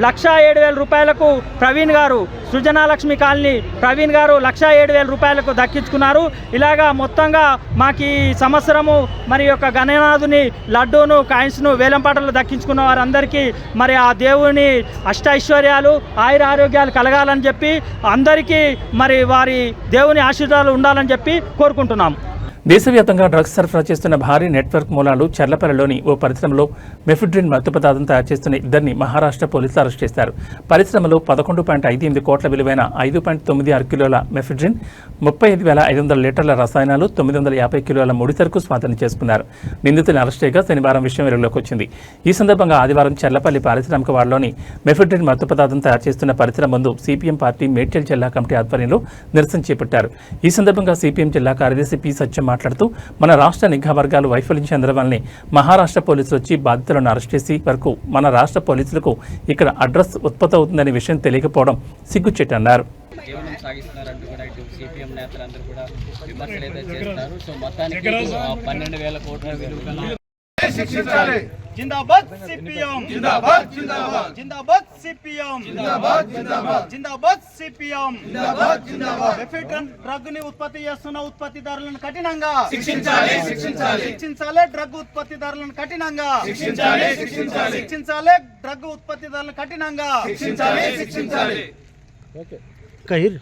1,07,000 రూపాయలకు ప్రవీణ్ గారు సృజనాలక్ష్మి కాలనీ ప్రవీణ్ గారు 1,07,000 రూపాయలకు దక్కించుకున్నారు. ఇలాగా మొత్తంగా మాకు ఈ సంవత్సరము మరి యొక్క గణనాథుని లడ్డూను కాయిన్స్ను వేలంపాటలు దక్కించుకున్న వారందరికీ మరి ఆ దేవుని అష్టైశ్వర్యాలు ఆయుర ఆరోగ్యాలు కలగాలని చెప్పి అందరికీ మరి వారి దేవుని ఆశీర్వాదాలు ఉండాలని చెప్పి కోరుకుంటున్నాం. దేశవ్యాప్తంగా డ్రగ్స్ సరఫరా చేస్తున్న భారీ నెట్వర్క్ మూలాలు చర్లపల్లిలోని ఓ పరిశ్రమలో మెఫిడ్రిన్ మత్తు పదార్థం తయారు చేస్తున్న ఇద్దరిని మహారాష్ట్ర పోలీసులు అరెస్ట్ చేశారు. పరిశ్రమలో 11.58 కోట్ల విలువైన 5.96 కిలోల మెఫిడ్రిన్, 35,500 లీటర్ల రసాయనాలు, 950 కిలోల ముడి సరుకు స్వాధీనం చేసుకున్నారు. నిందితుని అరెస్ట్ చేయగా శనివారం విషయం వెలుగులోకి వచ్చింది. ఈ సందర్భంగా ఆదివారం చర్లపల్లి పారిశ్రామిక వాడలోని మెఫిడ్రిన్ మత్తు పదార్థం తయారు చేస్తున్న పరిశ్రమ ముందు సిపిఎం పార్టీ మేడ్చల్ జిల్లా కమిటీ ఆధ్వర్యంలో నిరసన చేపట్టారు. ఈ సందర్భంగా సిపిఎం జిల్లా కార్యదర్శి పి సత్యం మాట్లాడుతూ మన రాష్ట్ర నిఘా వర్గాలు వైఫల్యం చెందడం వల్లనే మహారాష్ట్ర పోలీసులు వచ్చి బాధితులను అరెస్ట్ చేసి వరకు మన రాష్ట్ర పోలీసులకు ఇక్కడ అడ్రస్ ఉత్పత్తి అవుతుందనే విషయం తెలియకపోవడం సిగ్గుచేటన్నారు. జీవనం సాగిస్తున్నారంటూ కూడా ఇటు సిపిఎం నేతలందరూ కూడా విమర్శలు అయితే చేస్తున్నారు. సో మొత్తానికి 12,000 కోట్ల విలువ జిందాబాద్ సిపిఎం జిందాబాద్ జిందాబాద్ జిందాబాద్ సిపిఎం జిందాబాద్ జిందాబాద్ జిందాబాద్ సిపిఎం జిందాబాద్ జిందాబాద్ మెఫిడ్రిన్ డ్రగ్ ని ఉత్పత్తి చేస్తున్న ఉత్పత్తిదారులను కఠినంగా శిక్షించాలి శిక్షించాలి శిక్షించాలి డ్రగ్ ఉత్పత్తిదారులను కఠినంగా శిక్షించాలి శిక్షించాలి శిక్షించాలి డ్రగ్ ఉత్పత్తిదారులను కఠినంగా శిక్షించాలి శిక్షించాలి ఓకే కహిర్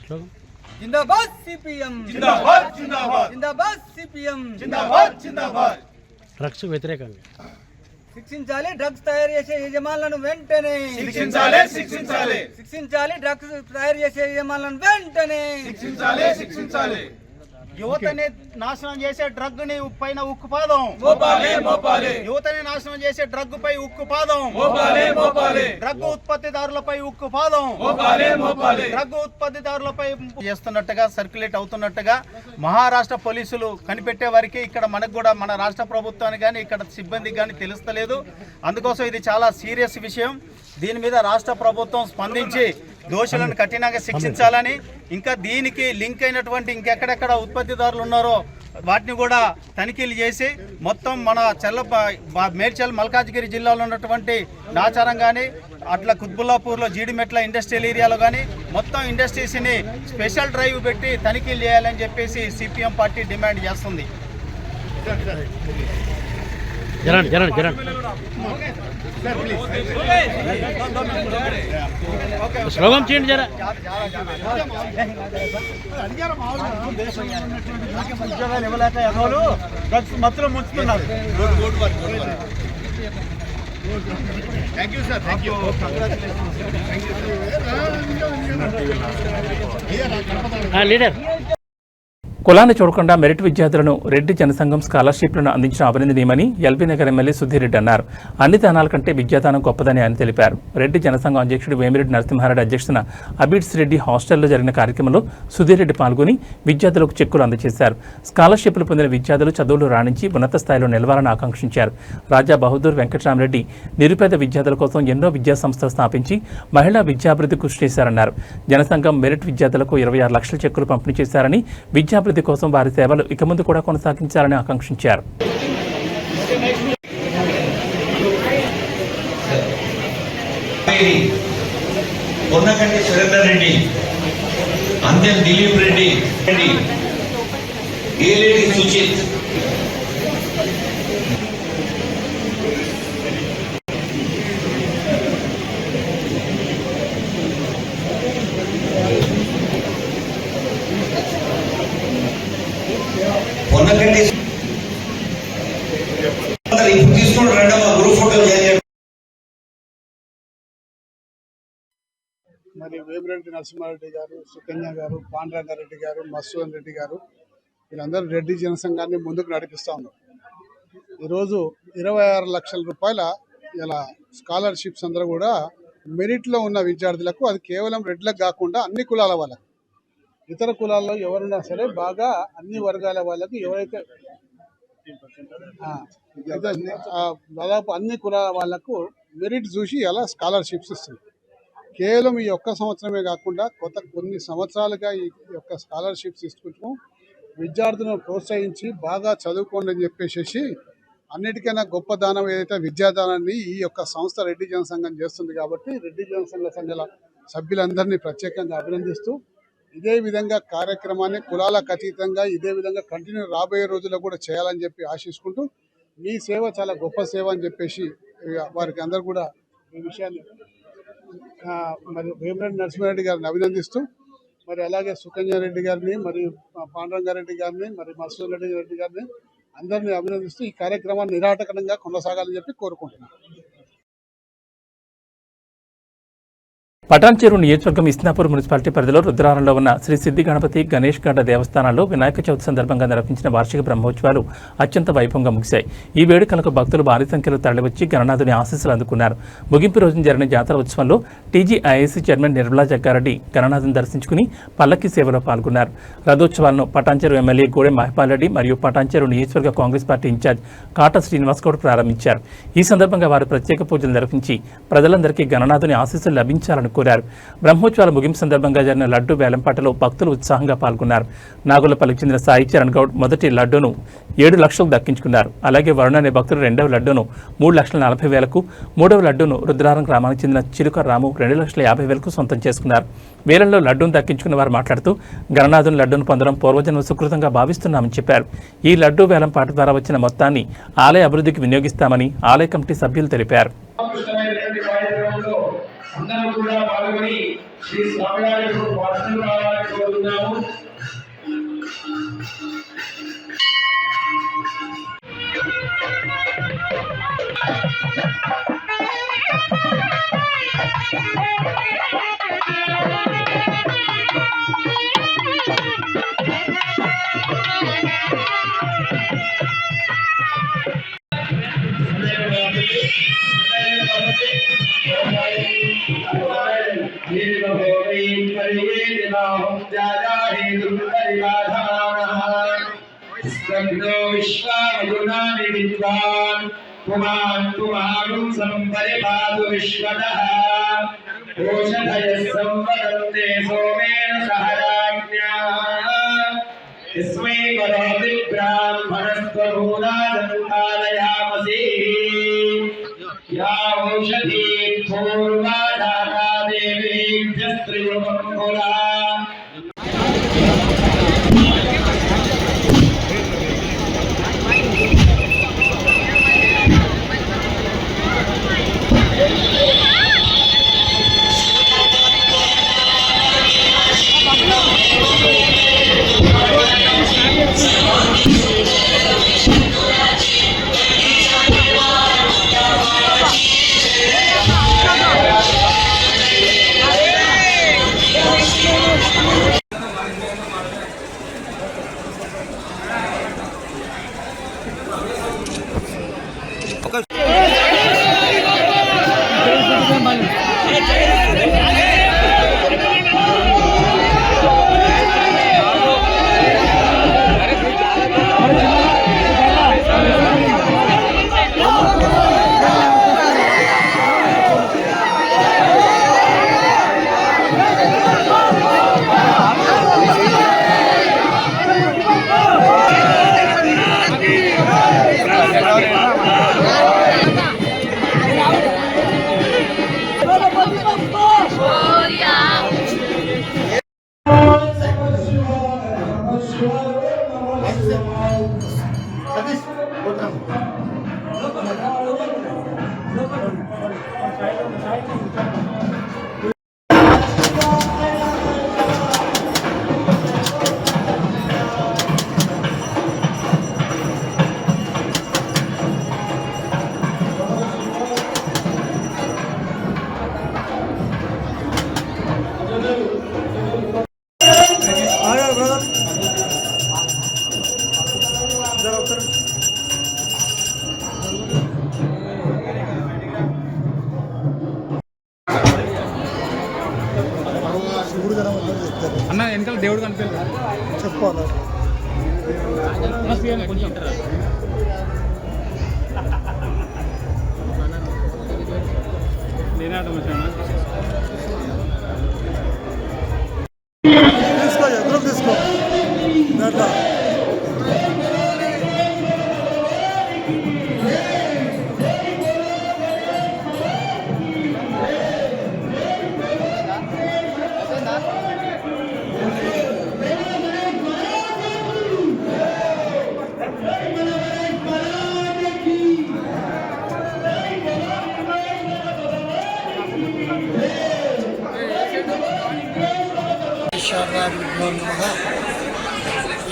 జిందాబాద్ సిపిఎం జిందాబాద్ జిందాబాద్ జిందాబాద్ సిపిఎం జిందాబాద్ జిందాబాద్ డ్రగ్స్ వ్యతిరేకంగా శిక్షించాలి డ్రగ్స్ తయారు చేసే యజమానులను వెంటనే శిక్షించాలి శిక్షించాలి శిక్షించాలి డ్రగ్స్ తయారు చేసే యజమానులను వెంటనే శిక్షించాలి శిక్షించాలి యువతనే నాశనం చేసే డ్రగ్ ని పైన ఉక్కుపాదం, యువతని నాశనం చేసే డ్రగ్ పై ఉక్కుపాదం, డ్రగ్ ఉత్పత్తిదారులపై ఉక్కుపాదం, డ్రగ్ ఉత్పత్తిదారులపై చేస్తున్నట్టుగా సర్క్యులేట్ అవుతున్నట్టుగా మహారాష్ట్ర పోలీసులు కనిపెట్టే వారికి ఇక్కడ మనకు కూడా మన రాష్ట్ర ప్రభుత్వానికి కానీ ఇక్కడ సిబ్బందికి కానీ తెలుస్తలేదు. అందుకోసం ఇది చాలా సీరియస్ విషయం. దీని మీద రాష్ట్ర ప్రభుత్వం స్పందించి దోషులను కఠినంగా శిక్షించాలని, ఇంకా దీనికి లింక్ అయినటువంటి ఇంకెక్కడెక్కడ ఉత్పత్తిదారులు ఉన్నారో వాటిని కూడా తనిఖీలు చేసి మొత్తం మన మేడ్చల్ మల్కాజ్గిరి జిల్లాలో ఉన్నటువంటి నాచారం కానీ అట్లా కుత్బుల్లాపూర్లో జీడిమెట్ల ఇండస్ట్రియల్ ఏరియాలో కానీ మొత్తం ఇండస్ట్రీస్ని స్పెషల్ డ్రైవ్ పెట్టి తనిఖీలు చేయాలని చెప్పేసి సిపిఎం పార్టీ డిమాండ్ చేస్తుంది. స్లోగన్ చేయండి జరా. ఉద్యోగాలు ఇవ్వలేక ఎగోలు మత్తులో ముంచుతున్నారు. Thank you sir, thank you, leader. కులాన్ని చూడకుండా మెరిట్ విద్యార్థులను రెడ్డి జనసంఘం స్కాలర్షిప్లను అందించడం అభినందనీయమని ఎల్బీ నగర్ ఎమ్మెల్యే సుధీర్ రెడ్డి అన్నారు. అన్ని దానాల కంటే విద్యాదానం గొప్పదని ఆయన తెలిపారు. రెడ్డి జనసంఘం అధ్యక్షుడు వేమిరెడ్డి నరసింహారెడ్డి అధ్యక్షతన అబీడ్స్ రెడ్డి హాస్టల్లో జరిగిన కార్యక్రమంలో సుధీర్ రెడ్డి పాల్గొని విద్యార్థులకు చెక్కులు అందజేశారు. స్కాలర్షిప్లు పొందిన విద్యార్థులు చదువులు రాణించి ఉన్నత స్థాయిలో నిలవాలని ఆకాంక్షించారు. రాజా బహదూర్ వెంకటరామరెడ్డి నిరుపేద విద్యార్థుల కోసం ఎన్నో విద్యా సంస్థలు స్థాపించి మహిళా విద్యాభివృద్ధి కృషి చేశారన్నారు. జనసంఘం మెరిట్ విద్యార్థులకు 26 లక్షల చెక్కులు పంపిణీ చేశారని, విద్యాభివృద్ధి కోసం వారి సేవలు ఇక ముందు కూడా కొనసాగించాలని ఆకాంక్షించారు. పొన్నగంటి సురేందర్ రెడ్డి, అంజన్ దిలీప్ రెడ్డి, ఏలేటి సుచిత్, పొన్నగంటి ఇప్పుడు తీసుకుని రెండవ గ్రూప్ ఫోటో చేయాలి. మరి వేమిరెడ్డి నరసింహారెడ్డి గారు, సుకన్య గారు, పాండురంగారెడ్డి గారు, మత్స్సూదన్ రెడ్డి గారు వీళ్ళందరూ రెడ్డి జనసంఘాన్ని ముందుకు నడిపిస్తూ ఉన్నారు. ఈరోజు 26 లక్షల రూపాయల ఇలా స్కాలర్షిప్స్ అందరూ కూడా మెరిట్లో ఉన్న విద్యార్థులకు, అది కేవలం రెడ్లకు కాకుండా అన్ని కులాల వాళ్ళకు, ఇతర కులాల్లో ఎవరున్నా సరే బాగా అన్ని వర్గాల వాళ్ళకి ఎవరైతే దాదాపు అన్ని కులాల వాళ్లకు మెరిట్ చూసి అలా స్కాలర్షిప్స్ ఇస్తుంది. కేవలం ఈ ఒక్క సంవత్సరమే కాకుండా కొన్ని సంవత్సరాలుగా ఈ యొక్క స్కాలర్షిప్స్ ఇస్తూ విద్యార్థులను ప్రోత్సహించి బాగా చదువుకోండి అని చెప్పేసి అన్నిటికైనా గొప్ప దానం ఏదైతే విద్యాదానాన్ని ఈ యొక్క సంస్థ రెడ్డి జనసంఘం చేస్తుంది. కాబట్టి రెడ్డి జనసంఘాల సభ్యులందరినీ ప్రత్యేకంగా అభినందిస్తూ ఇదే విధంగా కార్యక్రమాన్ని కులాలకు అతీతంగా ఇదే విధంగా కంటిన్యూ రాబోయే రోజుల్లో కూడా చేయాలని చెప్పి ఆశించుకుంటూ, మీ సేవ చాలా గొప్ప సేవ అని చెప్పేసి వారికి అందరూ కూడా ఈ విషయాన్ని మరి వేమిరెడ్డి నరసింహారెడ్డి గారిని అభినందిస్తూ, మరి అలాగే సుకన్యారెడ్డి గారిని, మరి పాండురంగారెడ్డి గారిని, మరి మత్స్సూదన్ రెడ్డి గారిని అందరినీ అభినందిస్తూ ఈ కార్యక్రమాన్ని నిరాటకంగా కొనసాగాలని చెప్పి కోరుకుంటున్నాను. పటాన్చెరు నియోజకవర్గం ఇస్నాపూర్ మున్సిపాలిటీ పరిధిలో రుద్రారంలో ఉన్న శ్రీ సిద్ధి గణపతి గణేష్ గడ్డ దేవస్థానాల్లో వినాయక చవితి సందర్భంగా నిర్వహించిన వార్షిక బ్రహ్మోత్సవాలు అత్యంత వైభవంగా ముగిశాయి. ఈ వేడుకలకు భక్తులు భారీ సంఖ్యలో తరలివచ్చి గణనాథుని ఆశీస్సులు అందుకున్నారు. ముగింపు రోజున జరిగిన జాతర ఉత్సవంలో టీజీఐఐసీ చైర్మన్ నిర్మలా జగ్గారెడ్డి గణనాథుని దర్శించుకుని పల్లకి సేవలో పాల్గొన్నారు. రథోత్సవాలను పటాన్చెరు ఎమ్మెల్యే గూడెం మహిపాల్ రెడ్డి మరియు పటాన్చెరు నియోజకవర్గ కాంగ్రెస్ పార్టీ ఇన్ఛార్జ్ కాటా శ్రీనివాస్ గౌడ్ ప్రారంభించారు. ఈ సందర్భంగా వారు ప్రత్యేక పూజలు నిర్వహించి ప్రజలందరికీ గణనాథుని ఆశీస్సులు లభించాలని కోరారు. బ్రహ్మోత్సవాల ముగింపు సందర్భంగా జరిగిన లడ్డు వేలంపాటలో భక్తులు ఉత్సాహంగా పాల్గొన్నారు. నాగులపల్లికి చెందిన సాయి చరణ్ గౌడ్ మొదటి లడ్డును 7 లక్షలకు దక్కించుకున్నారు. అలాగే వరుణ్ అనే భక్తులు రెండవ లడ్డును 3,40,000కు, మూడవ లడ్డును రుద్రారం గ్రామానికి చెందిన చిలుక రాము 2,50,000కు సొంతం చేసుకున్నారు. వేలంలో లడ్డూను దక్కించుకున్న వారు మాట్లాడుతూ గణనాథుని లడ్డూను పొందడం పూర్వజన్మ సుకృతంగా భావిస్తున్నామని చెప్పారు. ఈ లడ్డూ వేలంపాట ద్వారా వచ్చిన మొత్తాన్ని ఆలయ అభివృద్ధికి వినియోగిస్తామని ఆలయ కమిటీ సభ్యులు తెలిపారు. అందరూ కూడా పాల్గొని శ్రీ స్వామివారికి వాసన రావాలని కోరుతున్నాము. विश्वावयुनानि विद्वान् पुमान् पुमानुं संपरिपातु विश्वतः ओषधयः संवदन्ते सोमेन सह राज्ञा यस्मै करोति ब्राह्मणस्त्वभूतादन्तालयामसि या ओषधी पूर्वा दाता देवीभ्यस्त्रियुगम्बुला అన్న వెనకాల దేవుడు కనిపించాలి చెప్పాలి నేనే ఆటోమేషన్ తీసుకో ఎదురు తీసుకో దాంట్లో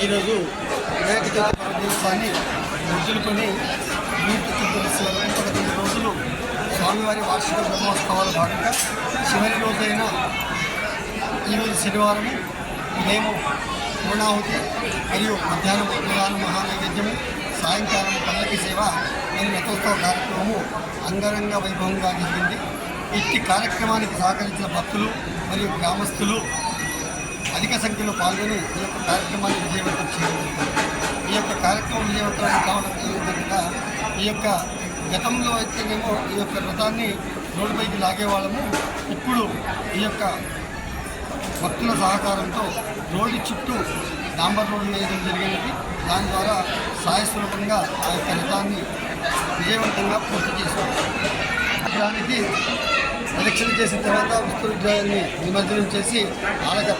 ఈరోజు వినాయక చవితి పర్వదివసాన్ని మొదలుకొని 109 రోజులు స్వామివారి వార్షిక బ్రహ్మోత్సవాల భాగంగా చివరి రోజైన ఈరోజు శనివారం ఉదయం పూర్ణాహుతి మరియు మధ్యాహ్నం ప్రధాన మహానైవేద్యము సాయంకాలం పల్లకి సేవ మరియు రథోత్సవ కార్యక్రమము అంగరంగ వైభవంగా జరిగింది. ఇట్టి కార్యక్రమానికి సహకరించిన భక్తులు మరియు గ్రామస్తులు అధిక సంఖ్యలో పాల్గొని ఈ యొక్క కార్యక్రమాన్ని విజయవంతం చేయడం. ఈ యొక్క కార్యక్రమం విజయవంతం కావడం విధంగా ఈ యొక్క గతంలో అయితేనేమో ఈ యొక్క రథాన్ని రోడ్డుపైకి లాగేవాళ్ళము. ఇప్పుడు ఈ యొక్క భక్తుల సహకారంతో రోడ్డు చుట్టూ డాంబర్ రోడ్డు వేయడం జరిగినది. దాని ద్వారా సాయస్వరూపంగా ఆ యొక్క రథాన్ని విజయవంతంగా పూర్తి చేశారు. దానికి ప్రదక్షిణ చేసిన తర్వాత విష్ణు విగ్రహాన్ని నిమజ్జనం చేసి ఆలయ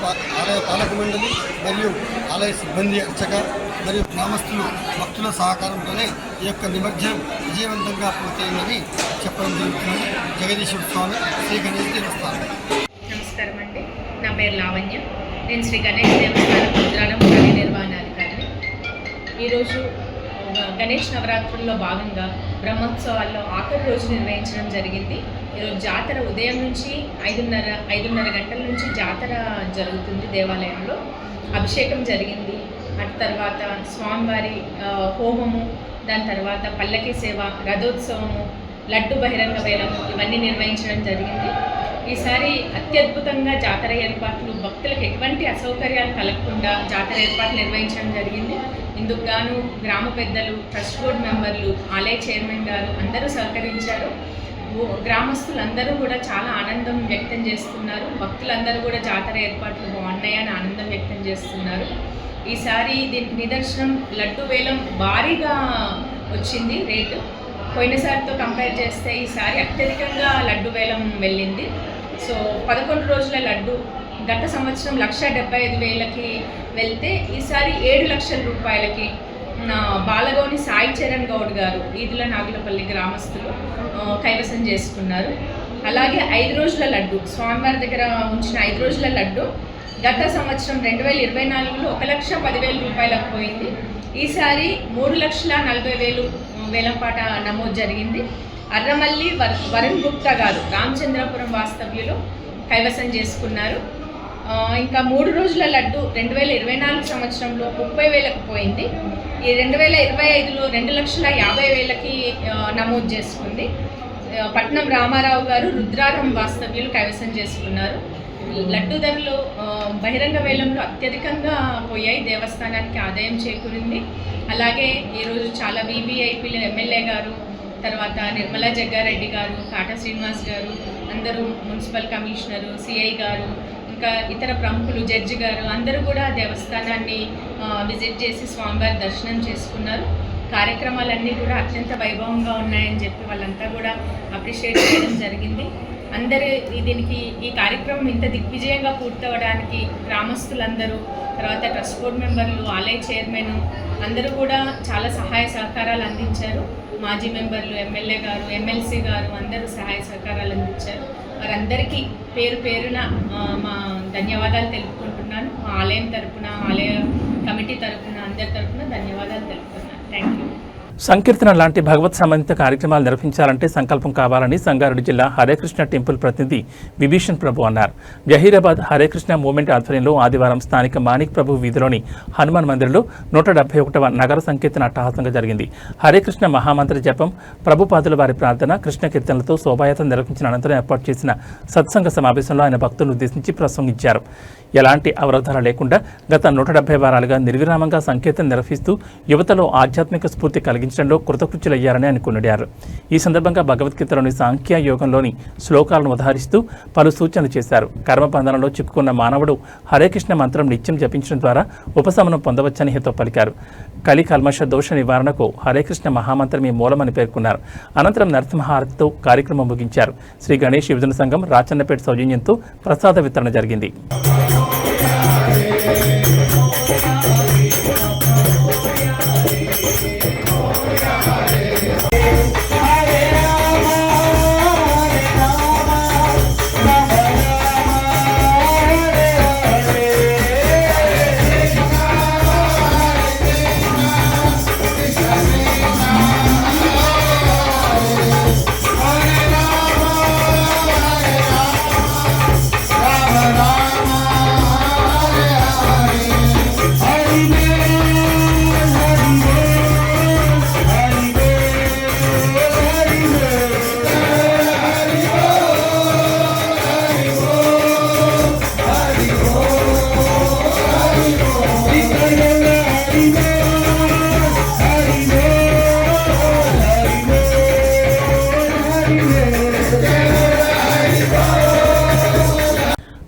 పాలక మండలి మరియు ఆలయ సిబ్బంది అర్చక మరియు గ్రామస్తులు భక్తుల సహకారంతోనే ఈ యొక్క నిమజ్జనం విజయవంతంగా పూర్తయిందని చెప్పడం జరుగుతుంది. జగదీశ్వర స్వామి శ్రీ గణేష్ దేవస్థానం. నమస్కారం అండి, నా పేరు లావణ్య. నేను శ్రీ గణేష్ దేవస్థానం రుద్రాణం కార్యనిర్వహణాధికారిని. ఈరోజు గణేష్ నవరాత్రుల్లో భాగంగా బ్రహ్మోత్సవాల్లో ఆఖరి రోజు నిర్వహించడం జరిగింది. ఈరోజు జాతర ఉదయం నుంచి 5:30 గంటల నుంచి జాతర జరుగుతుంది. దేవాలయంలో అభిషేకం జరిగింది. అటు తర్వాత స్వామివారి హోమము, దాని తర్వాత పల్లకి సేవ, రథోత్సవము, లడ్డు బహిరంగ వేలం ఇవన్నీ నిర్వహించడం జరిగింది. ఈసారి అత్యద్భుతంగా జాతర ఏర్పాట్లు, భక్తులకు ఎటువంటి అసౌకర్యాలు కలగకుండా జాతర ఏర్పాట్లు నిర్వహించడం జరిగింది. ఇందుకు గాను గ్రామ పెద్దలు, ట్రస్ట్ బోర్డు మెంబర్లు, ఆలయ చైర్మన్ గారు అందరూ సహకరించారు. గ్రామస్తులందరూ కూడా చాలా ఆనందం వ్యక్తం చేస్తున్నారు. భక్తులందరూ కూడా జాతర ఏర్పాట్లు బాగున్నాయని ఆనందం వ్యక్తం చేస్తున్నారు. ఈసారి దీనికి నిదర్శనం లడ్డు వేలం భారీగా వచ్చింది రేటు. పోయినసారితో కంపేర్ చేస్తే ఈసారి అత్యధికంగా లడ్డు వేలం వెళ్ళింది. సో 11 రోజుల లడ్డు గత సంవత్సరం 1,75,000కి వెళ్తే ఈసారి 7 లక్షల రూపాయలకి బాలగౌని సాయి చరణ్ గౌడ్ గారు ఈదుల నాగులపల్లి గ్రామస్తులు కైవసం చేసుకున్నారు. అలాగే 5 రోజుల లడ్డు, స్వామివారి దగ్గర ఉంచిన 5 రోజుల లడ్డు గత సంవత్సరం 2024లో 1,10,000 రూపాయలకు పోయింది. ఈసారి 3,40,000 వేలంపాట నమోదు జరిగింది. అర్రమల్లి వరుణ్ గుప్తా గారు రామచంద్రపురం వాస్తవ్యులు కైవసం చేసుకున్నారు. ఇంకా 3 రోజుల లడ్డు 2024 సంవత్సరంలో 30,000కు పోయింది. ఈ 2025లో 2,50,000కి నమోదు చేసుకుంది. పట్నం రామారావు గారు రుద్రారం వాస్తవ్యులు కైవసం చేసుకున్నారు. లడ్డు ధరలు బహిరంగ వేలంలో అత్యధికంగా పోయాయి, దేవస్థానానికి ఆదాయం చేకూరింది. అలాగే ఈరోజు చాలా వీవీఐపీలు, ఎమ్మెల్యే గారు, తర్వాత నిర్మలా జగ్గారెడ్డి గారు, కాటా శ్రీనివాస్ గారు, అందరూ మున్సిపల్ కమిషనరు, సిఐ గారు, ఇంకా ఇతర ప్రముఖులు, జడ్జి గారు అందరూ కూడా దేవస్థానాన్ని విజిట్ చేసి స్వామివారి దర్శనం చేసుకున్నారు. కార్యక్రమాలన్నీ కూడా అత్యంత వైభవంగా ఉన్నాయని చెప్పి వాళ్ళంతా కూడా అప్రిషియేట్ చేయడం జరిగింది. దీనికి ఈ కార్యక్రమం ఇంత దిగ్విజయంగా పూర్తవడానికి గ్రామస్తులందరూ, తర్వాత ట్రస్ట్ బోర్డు మెంబర్లు, ఆలయ చైర్మన్ అందరూ కూడా చాలా సహాయ సహకారాలు అందించారు. మాజీ మెంబర్లు, ఎమ్మెల్యే గారు, ఎమ్మెల్సీ గారు అందరూ సహాయ సహకారాలు అందించారు. వారందరికీ పేరు పేరున మా ధన్యవాదాలు తెలుపుకుంటున్నాను. మా ఆలయం తరపున, ఆలయ కమిటీ తరపున, అందరి తరపున ధన్యవాదాలు తెలుపుతున్నాను. Thank you. సంకీర్తన లాంటి భగవత్ సంబంధిత కార్యక్రమాలు నిర్వహించాలంటే సంకల్పం కావాలని సంగారెడ్డి జిల్లా హరేకృష్ణ టెంపుల్ ప్రతినిధి విభీషణ్ ప్రభు అన్నారు. జహీరాబాద్ హరేకృష్ణ మూవ్మెంట్ ఆధ్వర్యంలో ఆదివారం స్థానిక మాణిక్ ప్రభు వీధిలోని హనుమాన్ మందిర్లో 171వ నగర సంకీర్తన అట్టహాసంగా జరిగింది. హరేకృష్ణ మహామంత్ర జపం, ప్రభుపాదుల వారి ప్రార్థన, కృష్ణ కీర్తనలతో శోభాయాత్ర నిర్వహించిన అనంతరం ఏర్పాటు చేసిన సత్సంగ సమావేశంలో ఆయన భక్తులను ఉద్దేశించి ప్రసంగించారు. ఎలాంటి అవరోధాలు లేకుండా గత 170 వారాలుగా నిర్విరామంగా సంకీర్తన నిర్వహిస్తూ యువతలో ఆధ్యాత్మిక స్ఫూర్తి కలిగించడంలో కృతకృత్యులయ్యారని ఆయన కొనియాడారు. ఈ సందర్భంగా భగవద్గీతలోని సాంఖ్య యోగంలోని శ్లోకాలను ఉదహరిస్తూ పలు సూచనలు చేశారు. కర్మబంధనంలో చిక్కుకున్న మానవుడు హరేకృష్ణ మంత్రం నిత్యం జపించడం ద్వారా ఉపశమనం పొందవచ్చని హితో పలికారు. కలి కల్మష దోష నివారణకు హరేకృష్ణ మహామంత్రమే మూలమని పేర్కొన్నారు. అనంతరం నరసింహారతితో కార్యక్రమం ముగించారు. శ్రీ గణేష్ యువజన సంఘం రాచన్నపేట సౌజన్యంతో ప్రసాద వితరణ జరిగింది.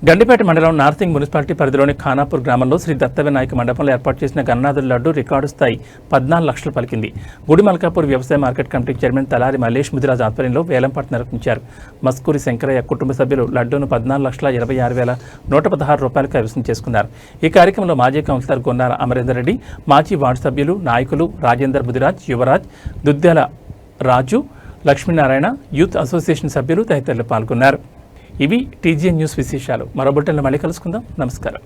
గండిపేట మండలం నార్సింగ్ మున్సిపాలిటీ పరిధిలోని ఖానాపూర్ గ్రామంలో శ్రీ దత్తవినాయక మండపంలో ఏర్పాటు చేసిన గన్నాథుల లడ్డు రికార్డు స్థాయి 14 లక్షలు పలికింది. గుడి మల్కాపూర్ వ్యవసాయ మార్కెట్ కమిటీ చైర్మన్ తలారి మల్లేష్ ముదిరాజ్ ఆధ్వర్యంలో వేలంపాట నిర్వహించారు. మస్కూరి శంకరయ్య కుటుంబ సభ్యులు లడ్డూను 14,26,116 రూపాయలకు కైవసం చేసుకున్నారు. ఈ కార్యక్రమంలో మాజీ కౌన్సిలర్ గొన్నార అమరేందర్ రెడ్డి, మాజీ వార్డు సభ్యులు, నాయకులు రాజేందర్ ముదిరాజ్, యువరాజ్, దుద్దేల రాజు, లక్ష్మీనారాయణ, యూత్ అసోసియేషన్ సభ్యులు తదితరులు పాల్గొన్నారు. ఇవి టీజీఎన్ న్యూస్ విశేషాలు. మరో బులెటిన్లో మళ్ళీ కలుసుకుందాం. నమస్కారం.